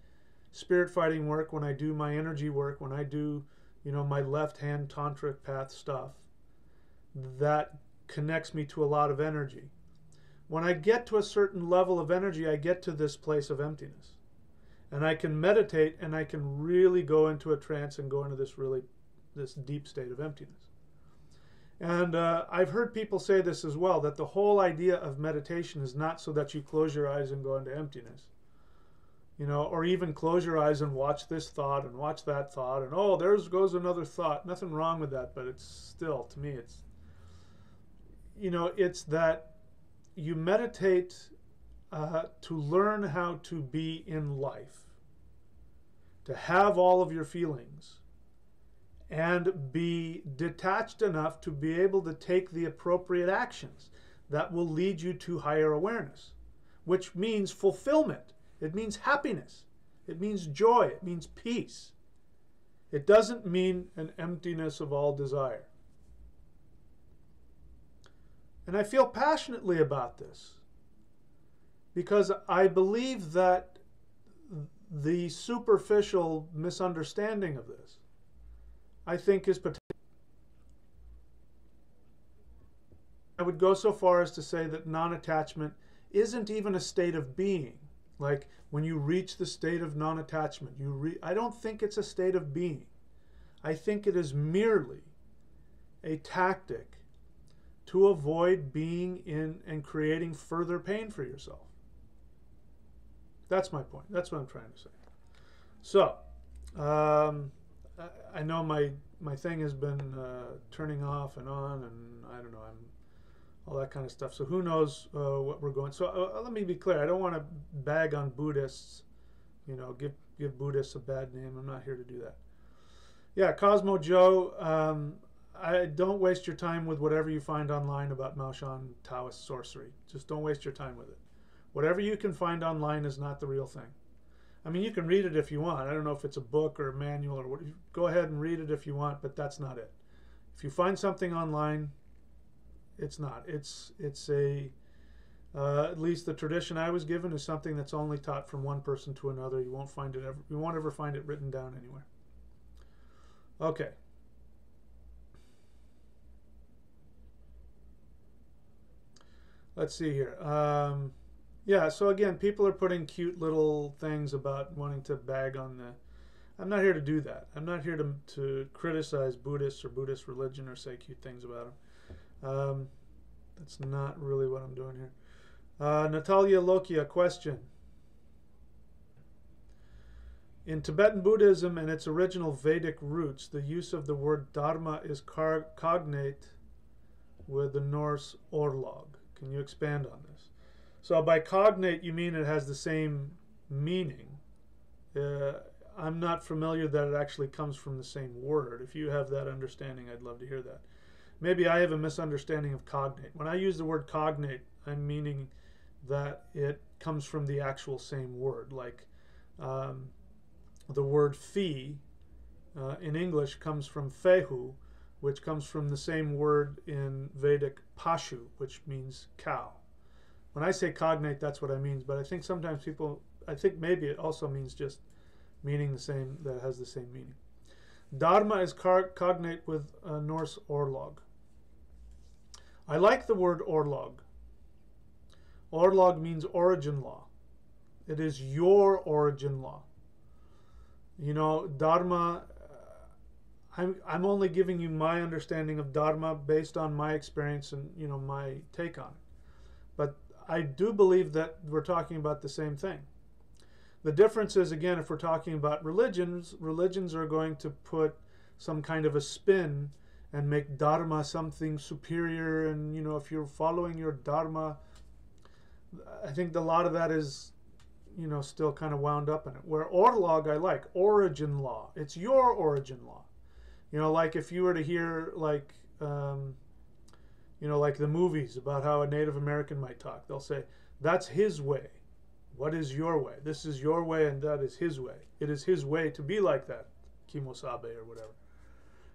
spirit fighting work, when I do my energy work, when I do, you know, my left-hand tantric path stuff. That connects me to a lot of energy. When I get to a certain level of energy, I get to this place of emptiness. And I can meditate, and I can really go into a trance and go into this deep state of emptiness. And I've heard people say this as well, that the whole idea of meditation is not so that you close your eyes and go into emptiness, you know, or even close your eyes and watch this thought and watch that thought, and oh, there goes another thought. Nothing wrong with that, but it's still, to me, it's, you know, it's that you meditate to learn how to be in life, to have all of your feelings, and be detached enough to be able to take the appropriate actions that will lead you to higher awareness, which means fulfillment. It means happiness. It means joy. It means peace. It doesn't mean an emptiness of all desire. And I feel passionately about this because I believe that the superficial misunderstanding of this, I think, is potential. I would go so far as to say that non-attachment isn't even a state of being. Like when you reach the state of non-attachment, I don't think it's a state of being. I think it is merely a tactic to avoid being in and creating further pain for yourself. That's my point. That's what I'm trying to say. So, I know my thing has been turning off and on, and I don't know, all that kind of stuff. So who knows what we're going. So let me be clear. I don't want to bag on Buddhists, you know, give Buddhists a bad name. I'm not here to do that. Yeah, Cosmo Joe, I don't waste your time with whatever you find online about Maoshan Taoist sorcery. Just don't waste your time with it. Whatever you can find online is not the real thing. I mean, you can read it if you want. I don't know if it's a book or a manual or what. Go ahead and read it if you want, but that's not it. If you find something online, it's not. It's a, at least the tradition I was given is something that's only taught from one person to another. You won't find it ever. You won't ever find it written down anywhere. Okay. Let's see here. Yeah, so again, people are putting cute little things about wanting to bag on the... I'm not here to do that. I'm not here to criticize Buddhists or Buddhist religion or say cute things about them. That's not really what I'm doing here. Natalia Lokia, question. In Tibetan Buddhism and its original Vedic roots, the use of the word dharma is cognate with the Norse orlog. Can you expand on this? So by cognate, you mean it has the same meaning. I'm not familiar that it actually comes from the same word. If you have that understanding, I'd love to hear that. Maybe I have a misunderstanding of cognate. When I use the word cognate, I'm meaning that it comes from the actual same word. Like the word fee in English comes from fehu, which comes from the same word in Vedic pashu, which means cow. When I say cognate, that's what I mean, but I think sometimes people, I think maybe it also means just meaning the same, that has the same meaning. Dharma is cognate with Norse orlog. I like the word orlog. Orlog means origin law. It is your origin law. You know, Dharma, I'm only giving you my understanding of Dharma based on my experience and, you know, my take on it. But I do believe that we're talking about the same thing. The difference is, again, if we're talking about religions, religions are going to put some kind of a spin and make Dharma something superior. And, you know, if you're following your Dharma, I think a lot of that is, you know, still kind of wound up in it. Where orlog, I like origin law. It's your origin law. You know, like if you were to hear, like, you know, like the movies about how a Native American might talk, they'll say, that's his way. What is your way? This is your way and that is his way. It is his way to be like that, Kimosabe or whatever.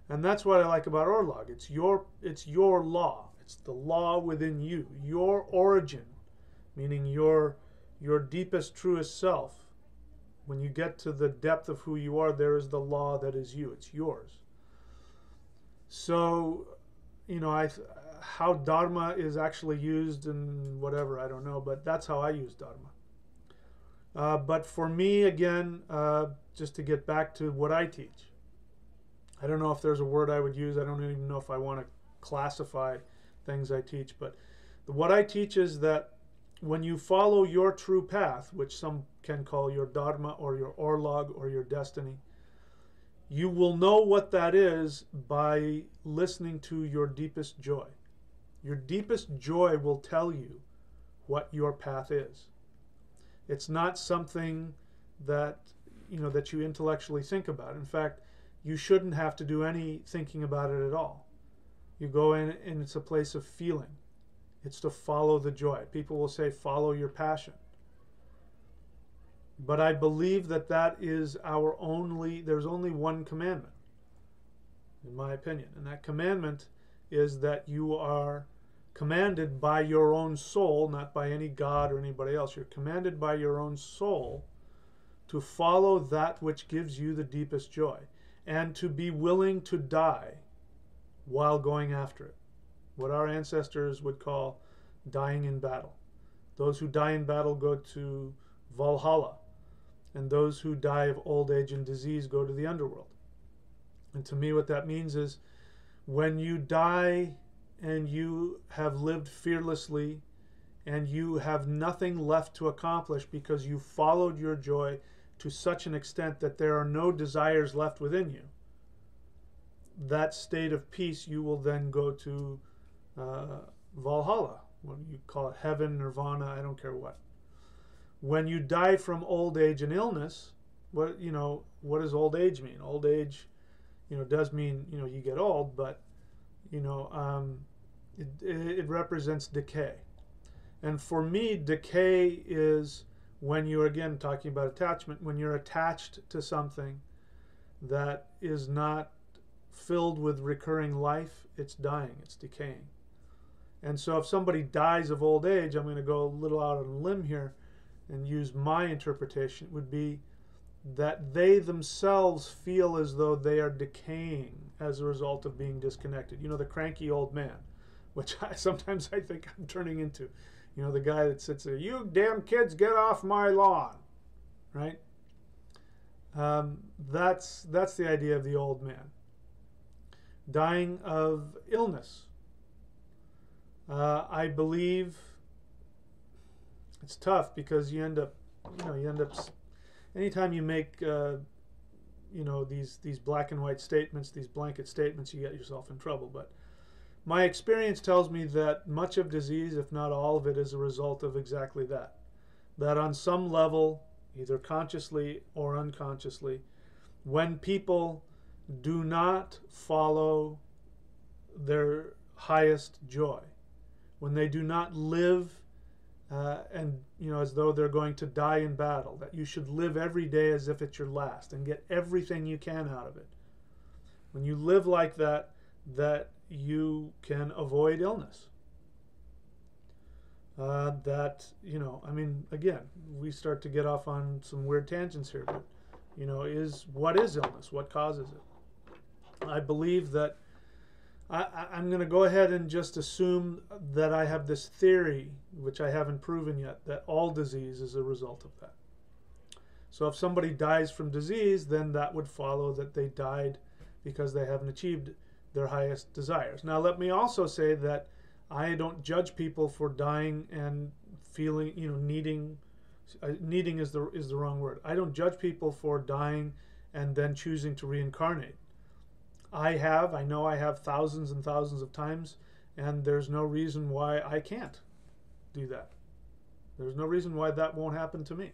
And that's what I like about orlog. It's your law. It's the law within you. Your origin, meaning your deepest, truest self. When you get to the depth of who you are, there is the law that is you. It's yours. So, you know, how Dharma is actually used and whatever, I don't know, but that's how I use Dharma. But for me, again, just to get back to what I teach, I don't know if there's a word I would use. I don't even know if I want to classify things I teach. But what I teach is that when you follow your true path, which some can call your dharma or your orlog or your destiny, you will know what that is by listening to your deepest joy. Your deepest joy will tell you what your path is. It's not something that that you intellectually think about. In fact, you shouldn't have to do any thinking about it at all. You go in and it's a place of feeling. It's to follow the joy. People will say, follow your passion. But I believe that that is there's only one commandment, in my opinion. And that commandment is that you are commanded by your own soul, not by any god or anybody else. You're commanded by your own soul to follow that which gives you the deepest joy, and to be willing to die while going after it. What our ancestors would call dying in battle. Those who die in battle go to Valhalla, and those who die of old age and disease go to the underworld. And to me, what that means is when you die and you have lived fearlessly and you have nothing left to accomplish because you followed your joy to such an extent that there are no desires left within you, that state of peace, you will then go to Valhalla. What you call it, heaven, nirvana, I don't care what. When you die from old age and illness, what does old age mean? Old age, does mean you get old, but it represents decay. And for me, decay is when you're, again, talking about attachment, when you're attached to something that is not filled with recurring life, it's dying, it's decaying. And so if somebody dies of old age, I'm going to go a little out on a limb here and use my interpretation, it would be that they themselves feel as though they are decaying as a result of being disconnected. The cranky old man, which sometimes I think I'm turning into. The guy that sits there, you damn kids, get off my lawn, right? That's the idea of the old man. Dying of illness. I believe it's tough because you end up, anytime you make, these black and white statements, these blanket statements, you get yourself in trouble. But my experience tells me that much of disease, if not all of it, is a result of exactly that. That on some level, either consciously or unconsciously, when people do not follow their highest joy, when they do not live as though they're going to die in battle, that you should live every day as if it's your last and get everything you can out of it. When you live like that, that you can avoid illness. Again, we start to get off on some weird tangents here, but, what is illness? What causes it? I believe that I'm going to go ahead and just assume that I have this theory, which I haven't proven yet, that all disease is a result of that. So if somebody dies from disease, then that would follow that they died because they haven't achieved their highest desires. Now, let me also say that I don't judge people for dying and feeling, needing is the wrong word. I don't judge people for dying and then choosing to reincarnate. I know I have thousands and thousands of times, and there's no reason why I can't do that. There's no reason why that won't happen to me.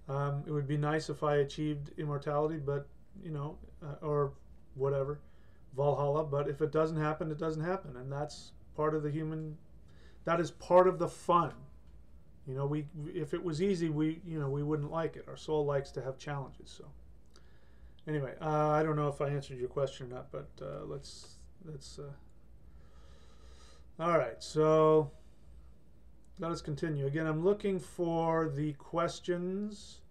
It would be nice if I achieved immortality, but, or whatever, Valhalla, but if it doesn't happen, it doesn't happen. And that's part of that is part of the fun. If it was easy, we wouldn't like it. Our soul likes to have challenges, so. Anyway, I don't know if I answered your question or not, but let's all right, so let us continue. Again, I'm looking for the questions.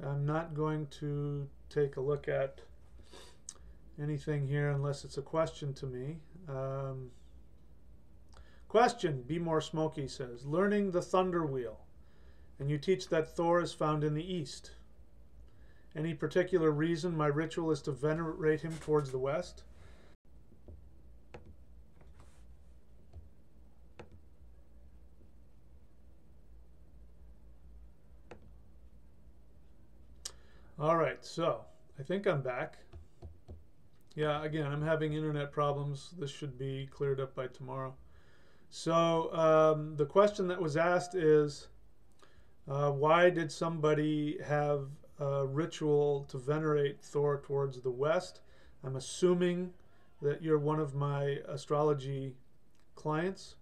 I'm not going to take a look at anything here unless it's a question to me. Question, Be More Smoky says, learning the thunder wheel And you teach that Thor is found in the east. Any particular reason my ritual is to venerate him towards the west? All right, so I think I'm back. Yeah, again, I'm having internet problems. This should be cleared up by tomorrow. So the question that was asked is, why did somebody have a ritual to venerate Thor towards the west? I'm assuming that you're one of my astrology clients.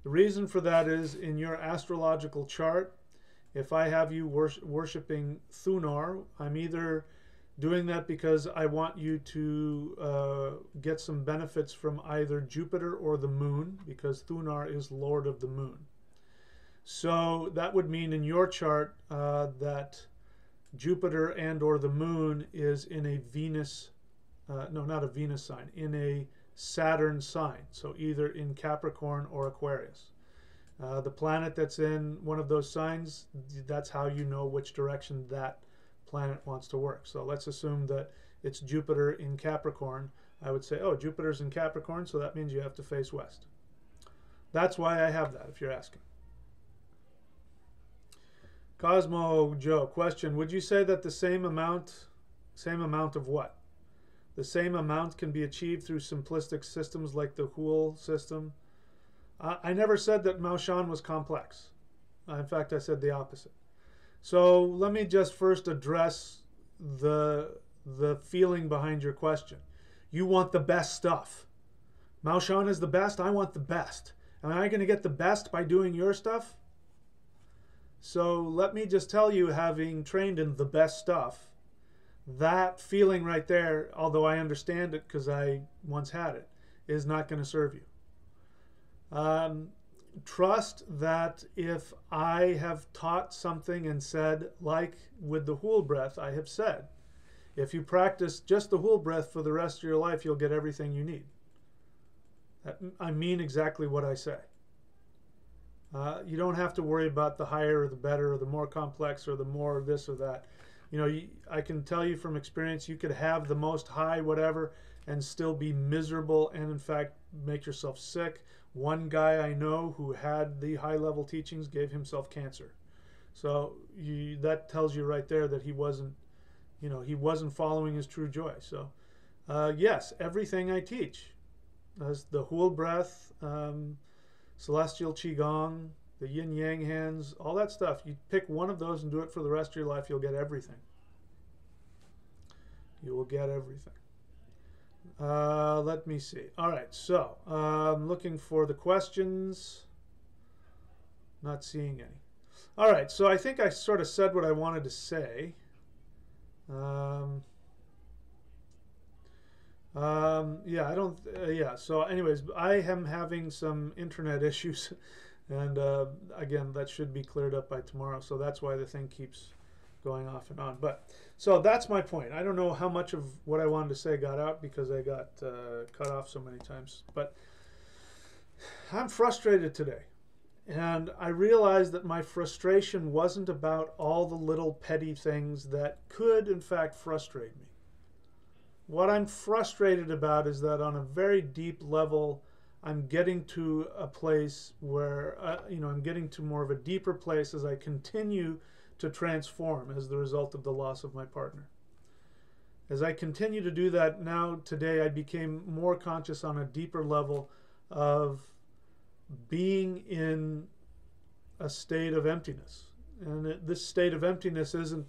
The reason for that is in your astrological chart, if I have you worshiping Thunar, I'm either doing that because I want you to get some benefits from either Jupiter or the moon, because Thunar is Lord of the moon. So that would mean in your chart that Jupiter and or the moon is in a Venus, no, not a Venus sign, in a Saturn sign. So either in Capricorn or Aquarius. The planet that's in one of those signs, that's how you know which direction that planet wants to work. So let's assume that it's Jupiter in Capricorn. I would say, oh, Jupiter's in Capricorn, so that means you have to face west. That's why I have that, if you're asking. Cosmo Joe, question, would you say that the same amount of what? The same amount can be achieved through simplistic systems like the Hool system? I never said that Mao Shan was complex. In fact, I said the opposite. So let me just first address the feeling behind your question. You want the best stuff. Mao Shan is the best. I want the best. Am I going to get the best by doing your stuff? So let me just tell you, having trained in the best stuff, that feeling right there, although I understand it because I once had it, is not going to serve you. Trust that if I have taught something and said, like with the Hool breath, I have said, if you practice just the Hool breath for the rest of your life, you'll get everything you need. I mean exactly what I say. You don't have to worry about the higher or the better or the more complex or the more this or that. You know, I can tell you from experience, you could have the most high whatever and still be miserable and in fact make yourself sick. One guy I know who had the high level teachings gave himself cancer. So that tells you right there that he wasn't, you know, he wasn't following his true joy. So yes, everything I teach, as the Hool breath, celestial qigong, the yin yang hands, all that stuff, you pick one of those and do it for the rest of your life, you'll get everything. You will get everything. Let me see. All right, so I'm looking for the questions. Not seeing any. All right, so I think I sort of said what I wanted to say. Yeah, I don't. Yeah. So, anyways, I am having some internet issues, and again, that should be cleared up by tomorrow. So that's why the thing keeps going off and on. But so that's my point. I don't know how much of what I wanted to say got out because I got cut off so many times. But I'm frustrated today, and I realized that my frustration wasn't about all the little petty things that could, in fact, frustrate me. What I'm frustrated about is that on a very deep level, I'm getting to a place where, you know, I'm getting to more of a deeper place as I continue to transform as the result of the loss of my partner. As I continue to do that now, today, I became more conscious on a deeper level of being in a state of emptiness. And this state of emptiness isn't,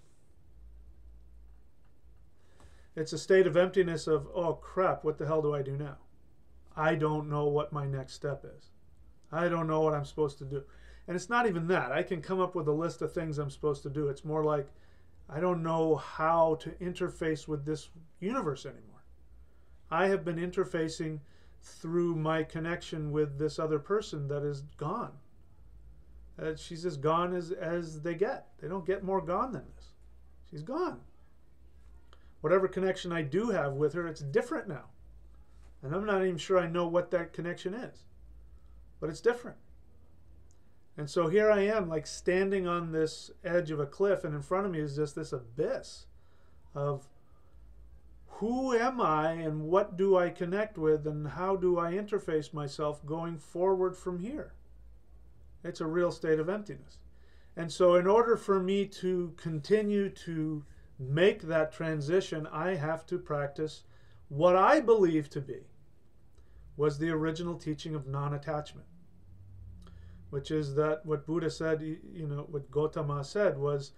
it's a state of emptiness of, oh crap, what the hell do I do now? I don't know what my next step is. I don't know what I'm supposed to do. And it's not even that. I can come up with a list of things I'm supposed to do. It's more like, I don't know how to interface with this universe anymore. I have been interfacing through my connection with this other person that is gone. She's as gone as they get. They don't get more gone than this. She's gone. Whatever connection I do have with her, it's different now. And I'm not even sure I know what that connection is. But it's different. And so here I am, like standing on this edge of a cliff, and in front of me is just this abyss of who am I and what do I connect with and how do I interface myself going forward from here? It's a real state of emptiness. And so in order for me to continue to make that transition, I have to practice what I believe to be was the original teaching of non-attachment, which is that what Buddha said, what Gautama said was,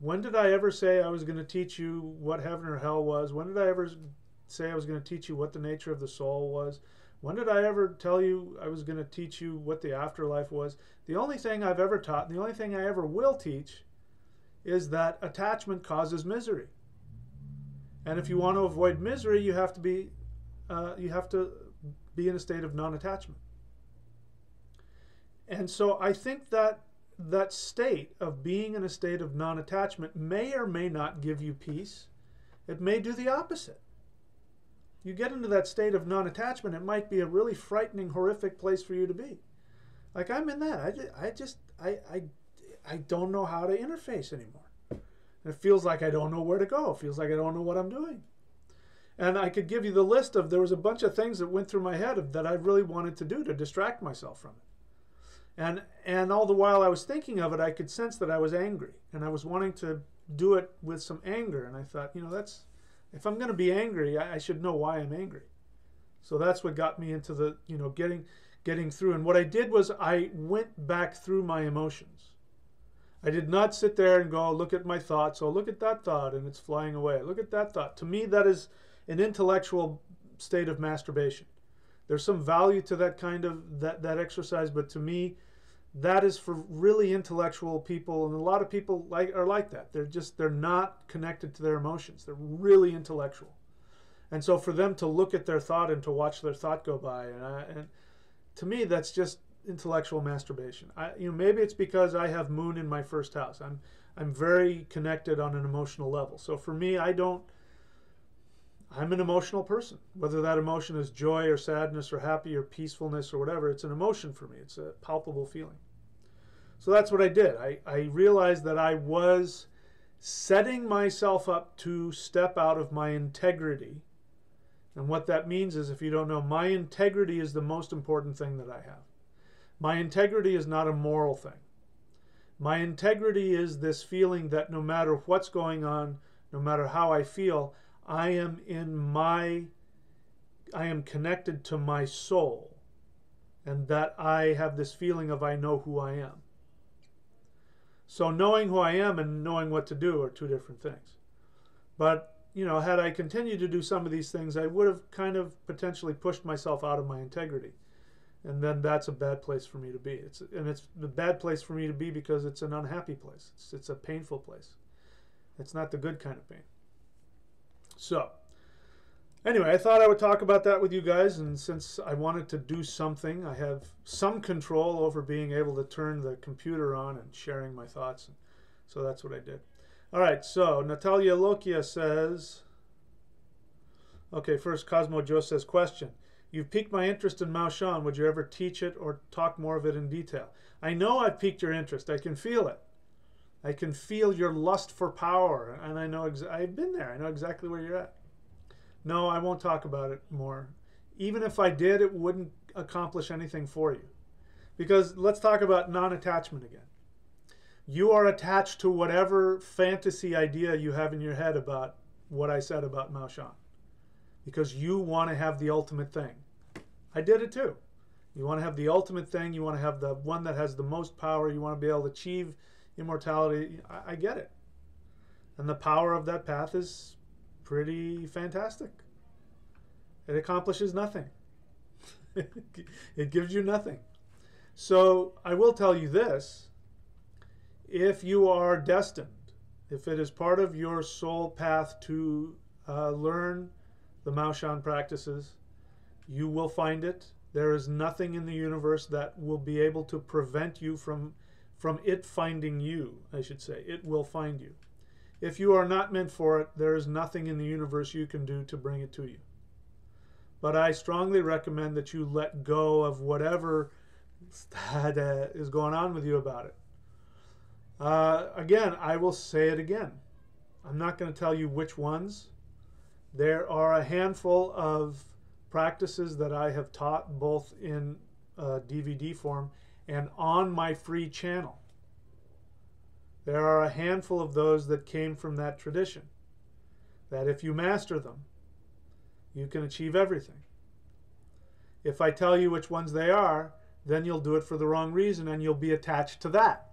when did I ever say I was going to teach you what heaven or hell was? When did I ever say I was going to teach you what the nature of the soul was? When did I ever tell you I was going to teach you what the afterlife was? The only thing I've ever taught, the only thing I ever will teach, is that attachment causes misery. And if you want to avoid misery, you have to be in a state of non-attachment. And so I think that that state of being in a state of non-attachment may or may not give you peace. It may do the opposite. You get into that state of non-attachment, it might be a really frightening, horrific place for you to be. Like I'm in that. I don't know how to interface anymore. It feels like I don't know where to go. It feels like I don't know what I'm doing. And I could give you the list of, there was a bunch of things that went through my head that I really wanted to do to distract myself from it. And all the while I was thinking of it, I could sense that I was angry. And I was wanting to do it with some anger. And I thought, if I'm going to be angry, I should know why I'm angry. So that's what got me into the, getting through. And what I did was I went back through my emotions. I did not sit there and go, look at my thoughts. Oh, look at that thought and it's flying away. Look at that thought. To me, that is an intellectual state of masturbation. There's some value to that kind of that exercise, but to me, that is for really intellectual people, and a lot of people are like that. They're not connected to their emotions. They're really intellectual, and so for them to look at their thought and to watch their thought go by, and to me, that's just intellectual masturbation. Maybe it's because I have Moon in my first house. I'm very connected on an emotional level. So for me, I'm an emotional person. Whether that emotion is joy or sadness or happy or peacefulness or whatever, it's an emotion for me. It's a palpable feeling. So that's what I did. I realized that I was setting myself up to step out of my integrity. And what that means is, if you don't know, my integrity is the most important thing that I have. My integrity is not a moral thing. My integrity is this feeling that no matter what's going on, no matter how I feel, I am connected to my soul, and that I have this feeling of I know who I am. So knowing who I am and knowing what to do are two different things. But, had I continued to do some of these things, I would have kind of potentially pushed myself out of my integrity. And then that's a bad place for me to be. It's a bad place for me to be because it's an unhappy place. It's a painful place. It's not the good kind of pain. So, anyway, I thought I would talk about that with you guys, and since I wanted to do something, I have some control over being able to turn the computer on and sharing my thoughts, and so that's what I did. All right, so Natalia Lokia says, okay, first Cosmo Joe says, question. You've piqued my interest in Mao Shan. Would you ever teach it or talk more of it in detail? I know I've piqued your interest. I can feel it. I can feel your lust for power, and I know I've been there. I know exactly where you're at. No, I won't talk about it more. Even if I did, it wouldn't accomplish anything for you. Because let's talk about non-attachment again. You are attached to whatever fantasy idea you have in your head about what I said about Mao Shan. Because you want to have the ultimate thing. I did it too. You want to have the ultimate thing. You want to have the one that has the most power. You want to be able to achieve immortality. I get it. And the power of that path is pretty fantastic. It accomplishes nothing. It gives you nothing. So I will tell you this. If you are destined, if it is part of your soul path to learn the Mao Shan practices, you will find it. There is nothing in the universe that will be able to prevent you from it finding you, I should say. It will find you. If you are not meant for it, there is nothing in the universe you can do to bring it to you. But I strongly recommend that you let go of whatever that is going on with you about it. Again, I will say it again. I'm not going to tell you which ones. There are a handful of practices that I have taught both in DVD form and on my free channel. There are a handful of those that came from that tradition, that if you master them, you can achieve everything. If I tell you which ones they are, then you'll do it for the wrong reason and you'll be attached to that.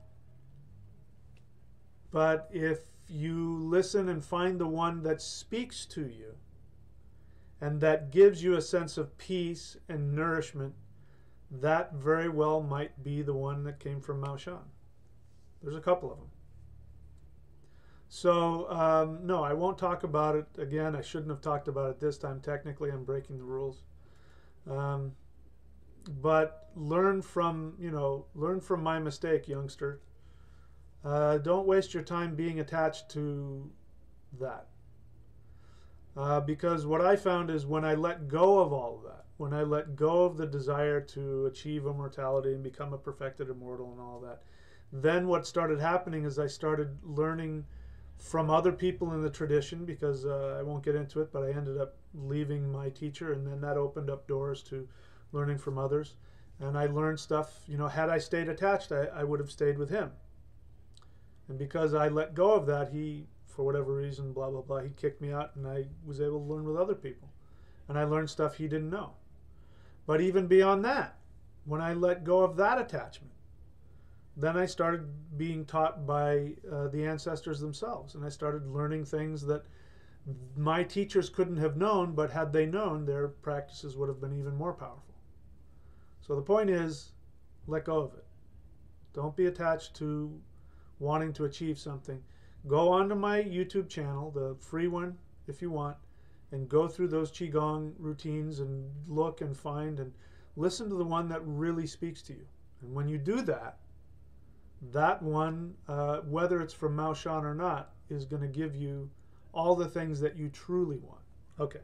But if you listen and find the one that speaks to you and that gives you a sense of peace and nourishment, that very well might be the one that came from Mao Shan. There's a couple of them. So, no, I won't talk about it again. I shouldn't have talked about it this time. Technically, I'm breaking the rules. But learn from my mistake, youngster. Don't waste your time being attached to that. Because what I found is when I let go of all of that, when I let go of the desire to achieve immortality and become a perfected immortal and all that, then what started happening is I started learning from other people in the tradition, because I won't get into it, but I ended up leaving my teacher, and then that opened up doors to learning from others. And I learned stuff, had I stayed attached, I would have stayed with him. And because I let go of that, he, for whatever reason, blah, blah, blah, he kicked me out, and I was able to learn with other people. And I learned stuff he didn't know. But even beyond that, when I let go of that attachment, then I started being taught by the ancestors themselves. And I started learning things that my teachers couldn't have known, but had they known, their practices would have been even more powerful. So the point is, let go of it. Don't be attached to wanting to achieve something. Go onto my YouTube channel, the free one, if you want, and go through those Qigong routines and look and find and listen to the one that really speaks to you. And when you do that, that one, whether it's from Mao Shan or not, is going to give you all the things that you truly want. Okay,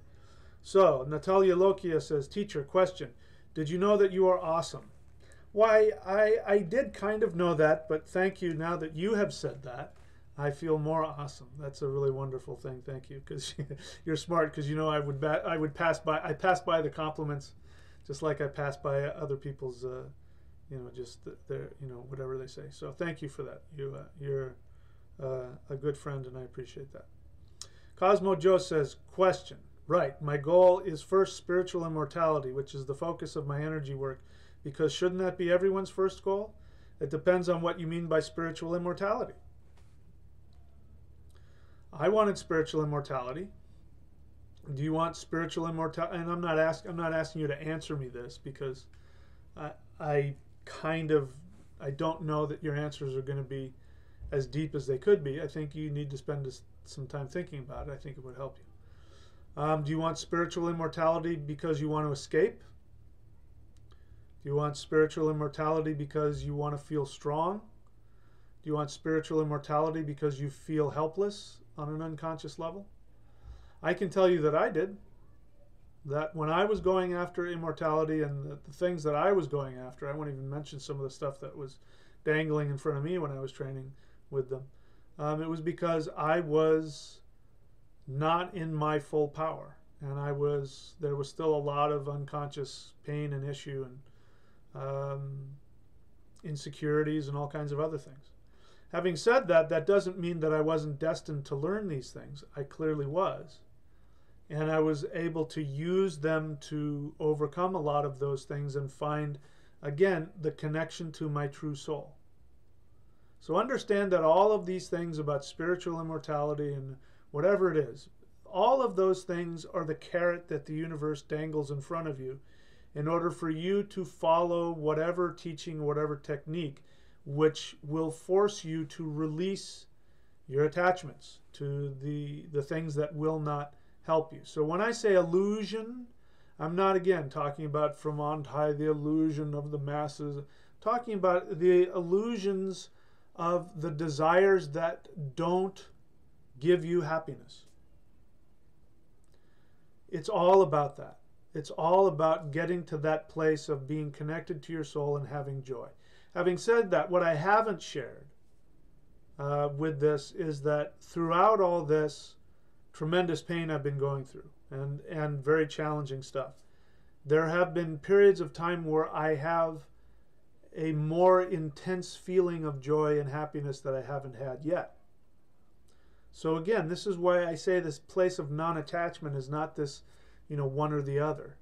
so Natalia Lokia says, teacher, question, did you know that you are awesome? Why, I did kind of know that, but thank you. Now that you have said that, I feel more awesome. That's a really wonderful thing. Thank you, because you're smart. Because I would pass by. I pass by the compliments, just like I pass by other people's, just their, whatever they say. So thank you for that. You're a good friend, and I appreciate that. Cosmo Joe says, question. Right. My goal is first spiritual immortality, which is the focus of my energy work. Because shouldn't that be everyone's first goal? It depends on what you mean by spiritual immortality. I wanted spiritual immortality. Do you want spiritual immortality? And I'm not asking you to answer me this, because I don't know that your answers are going to be as deep as they could be. I think you need to spend some time thinking about it. I think it would help you. Do you want spiritual immortality because you want to escape? Do you want spiritual immortality because you want to feel strong? Do you want spiritual immortality because you feel helpless on an unconscious level? I can tell you that I did. That when I was going after immortality and the things that I was going after, I won't even mention some of the stuff that was dangling in front of me when I was training with them. It was because I was not in my full power, and there was still a lot of unconscious pain and issue and insecurities and all kinds of other things. Having said that, that doesn't mean that I wasn't destined to learn these things. I clearly was. And I was able to use them to overcome a lot of those things and find, again, the connection to my true soul. So understand that all of these things about spiritual immortality and whatever it is, all of those things are the carrot that the universe dangles in front of you in order for you to follow whatever teaching, whatever technique, which will force you to release your attachments to the things that will not help you. So when I say illusion, I'm not, again, talking about from on high, the illusion of the masses. I'm talking about the illusions of the desires that don't give you happiness. It's all about that. It's all about getting to that place of being connected to your soul and having joy. Having said that, what I haven't shared with this is that throughout all this tremendous pain I've been going through and very challenging stuff, there have been periods of time where I have a more intense feeling of joy and happiness that I haven't had yet. So again, this is why I say this place of non-attachment is not this, one or the other.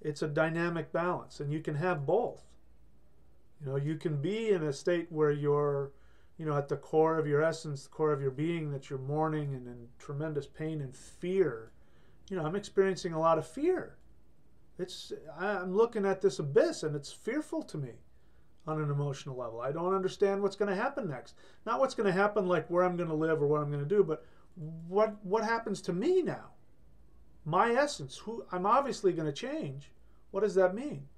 It's a dynamic balance, and you can have both. You can be in a state where you're, at the core of your essence, the core of your being, that you're mourning and in tremendous pain and fear. I'm experiencing a lot of fear. I'm looking at this abyss, and it's fearful to me on an emotional level. I don't understand what's going to happen next. Not what's going to happen, like where I'm going to live or what I'm going to do, but what happens to me now? My essence, who I'm obviously going to change. What does that mean?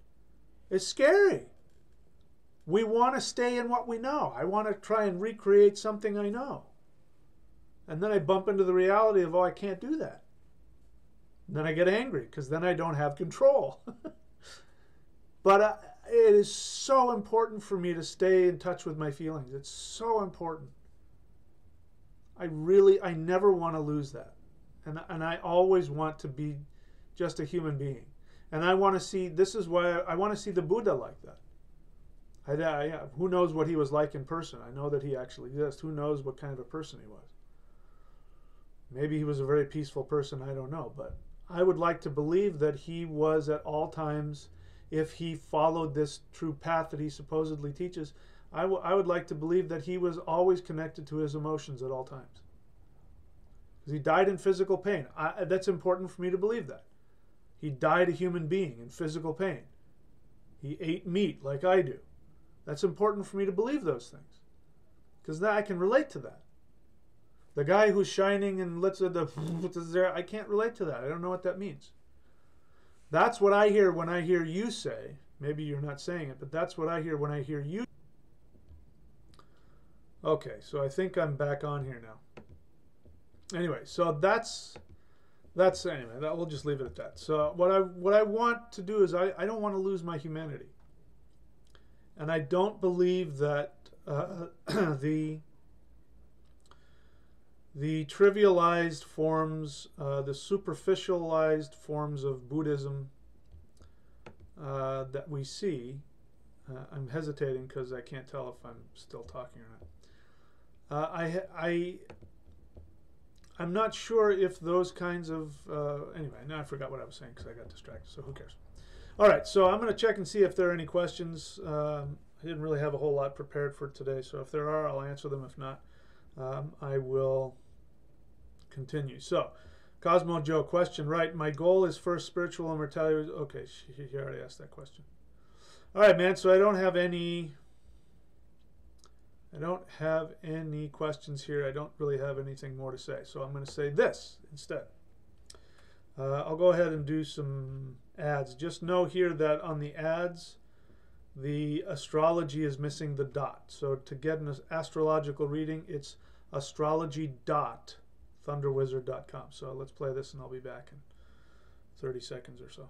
It's scary. We want to stay in what we know. I want to try and recreate something I know. And then I bump into the reality of, I can't do that. And then I get angry because then I don't have control. But it is so important for me to stay in touch with my feelings. It's so important. I never want to lose that. And I always want to be just a human being. And I want to see, this is why I want to see the Buddha like that. Who knows what he was like in person? I know that he actually exists. Who knows what kind of a person he was? Maybe he was a very peaceful person, I don't know. But I would like to believe that he was at all times, if he followed this true path that he supposedly teaches, I would like to believe that he was always connected to his emotions at all times. Because he died in physical pain. That's important for me to believe that. He died a human being in physical pain. He ate meat like I do. That's important for me to believe those things. Because I can relate to that. The guy who's shining and lets I can't relate to that. I don't know what that means. That's what I hear when I hear you say. Maybe you're not saying it, but that's what I hear when I hear you. Okay, so I think I'm back on here now. Anyway, so that's anyway. We'll just leave it at that. So what I want to do is I don't want to lose my humanity, and I don't believe that the trivialized forms, the superficialized forms of Buddhism that we see. I'm hesitating because I can't tell if I'm still talking or not. I'm not sure if those kinds of... anyway, now I forgot what I was saying because I got distracted, so who cares? All right, so I'm going to check and see if there are any questions. I didn't really have a whole lot prepared for today, so if there are, I'll answer them. If not, I will continue. So, Cosmo Joe, question, right? My goal is first spiritual immortality. Okay, he already asked that question. All right, man, so I don't have any questions here. I don't really have anything more to say. So I'm going to say this instead. I'll go ahead and do some ads. Just know here that on the ads, the astrology is missing the dot. So to get an astrological reading, it's astrology.thunderwizard.com. So let's play this and I'll be back in 30 seconds or so.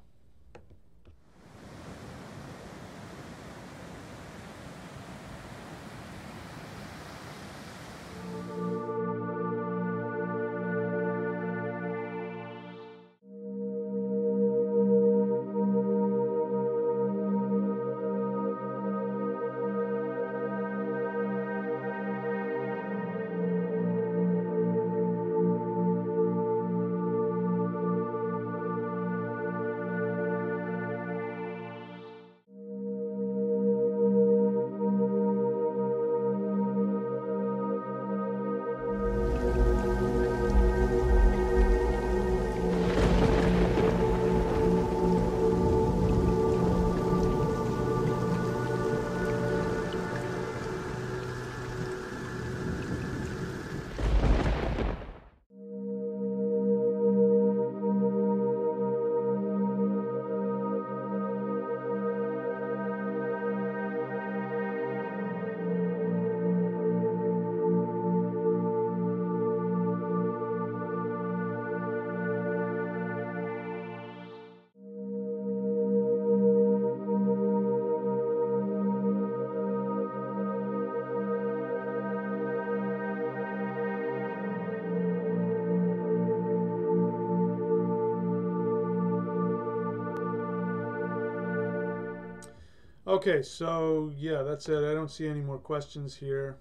Okay, so yeah, that's it. I don't see any more questions here.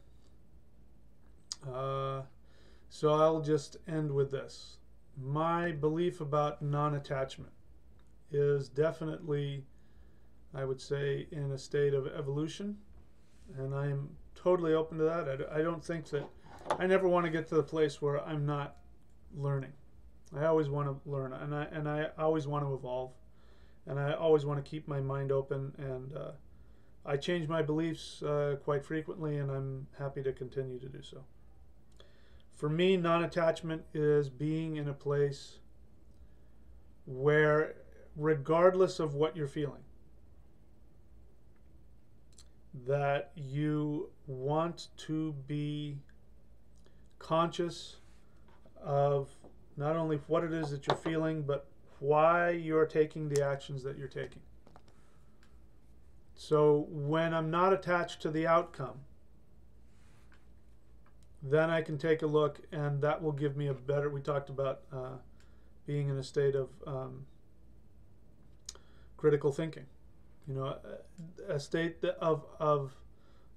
So I'll just end with this. My belief about non-attachment is definitely, I would say, in a state of evolution, and I am totally open to that. I don't think that, I never want to get to the place where I'm not learning. I always want to learn, and I always want to evolve, and I always want to keep my mind open, and I change my beliefs quite frequently, and I'm happy to continue to do so. For me, non-attachment is being in a place where, regardless of what you're feeling, that you want to be conscious of not only what it is that you're feeling, but why you're taking the actions that you're taking. So when I'm not attached to the outcome, then I can take a look, and that will give me a better, we talked about being in a state of critical thinking, you know, a state of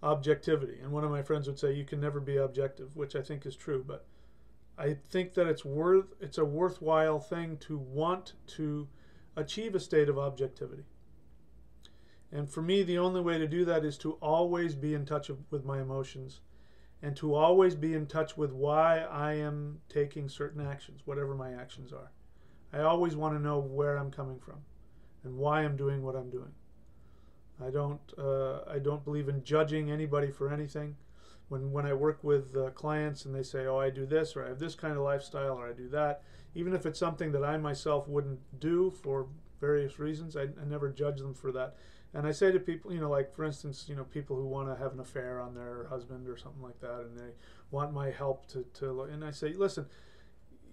objectivity. And one of my friends would say, you can never be objective, which I think is true, but I think that it's a worthwhile thing to want to achieve a state of objectivity. And for me, the only way to do that is to always be in touch with my emotions, and to always be in touch with why I am taking certain actions, whatever my actions are. I always want to know where I'm coming from and why I'm doing what I'm doing. I don't believe in judging anybody for anything. When I work with clients and they say, oh, I do this, or I have this kind of lifestyle, or I do that, even if it's something that I myself wouldn't do for various reasons, I never judge them for that. And I say to people, you know, like for instance, you know, people who want to have an affair on their husband or something like that, and they want my help to and I say, listen,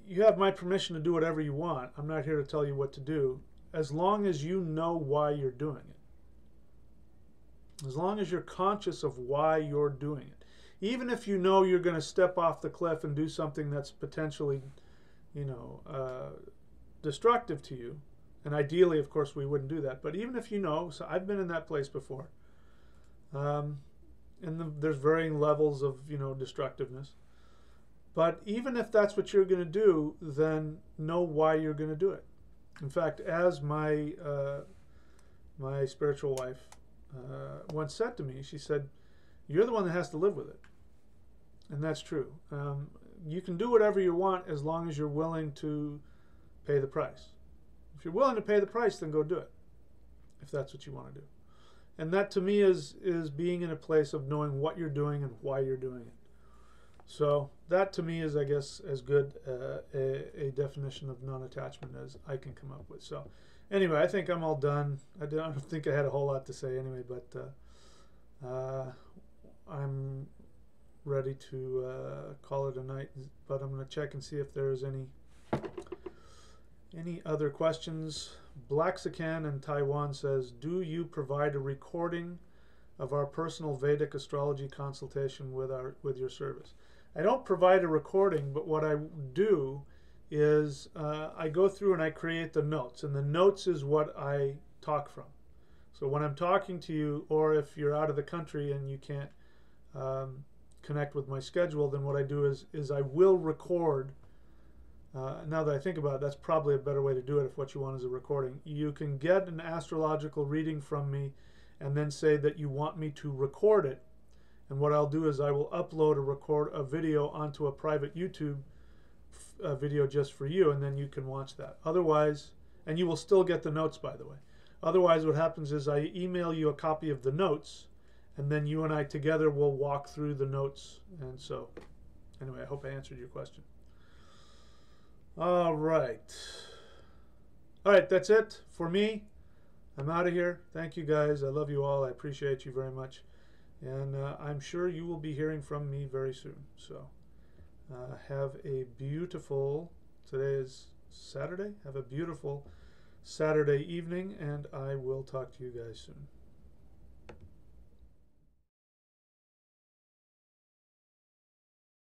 you have my permission to do whatever you want. I'm not here to tell you what to do, as long as you know why you're doing it. As long as you're conscious of why you're doing it. Even if you know you're going to step off the cliff and do something that's potentially, you know, destructive to you, and ideally, of course, we wouldn't do that. But even if you know, so I've been in that place before. And there's varying levels of, you know, destructiveness. But even if that's what you're going to do, then know why you're going to do it. In fact, as my my spiritual wife once said to me, she said, "You're the one that has to live with it," and that's true. You can do whatever you want as long as you're willing to pay the price. If you're willing to pay the price, then go do it, if that's what you want to do. And that to me is being in a place of knowing what you're doing and why you're doing it. So that to me is, I guess, as good a definition of non-attachment as I can come up with. So anyway, I think I'm all done. I don't think I had a whole lot to say anyway, but I'm ready to call it a night. But I'm going to check and see if there's any other questions. Blaxican in Taiwan says, do you provide a recording of our personal Vedic astrology consultation with your service? I don't provide a recording, but what I do is I go through and I create the notes, and the notes is what I talk from. So when I'm talking to you, or if you're out of the country and you can't connect with my schedule, then what I do is I will record. Now that I think about it, that's probably a better way to do it if what you want is a recording. You can get an astrological reading from me and then say that you want me to record it. And what I'll do is I will upload a video onto a private YouTube video just for you, and then you can watch that. Otherwise, and you will still get the notes, by the way. Otherwise, what happens is I email you a copy of the notes, and then you and I together will walk through the notes. And so, anyway, I hope I answered your question. All right, that's it for me. I'm out of here. Thank you guys. I love you all. I appreciate you very much. And I'm sure you will be hearing from me very soon. So have a beautiful, today is Saturday. Have a beautiful Saturday evening, and I will talk to you guys soon.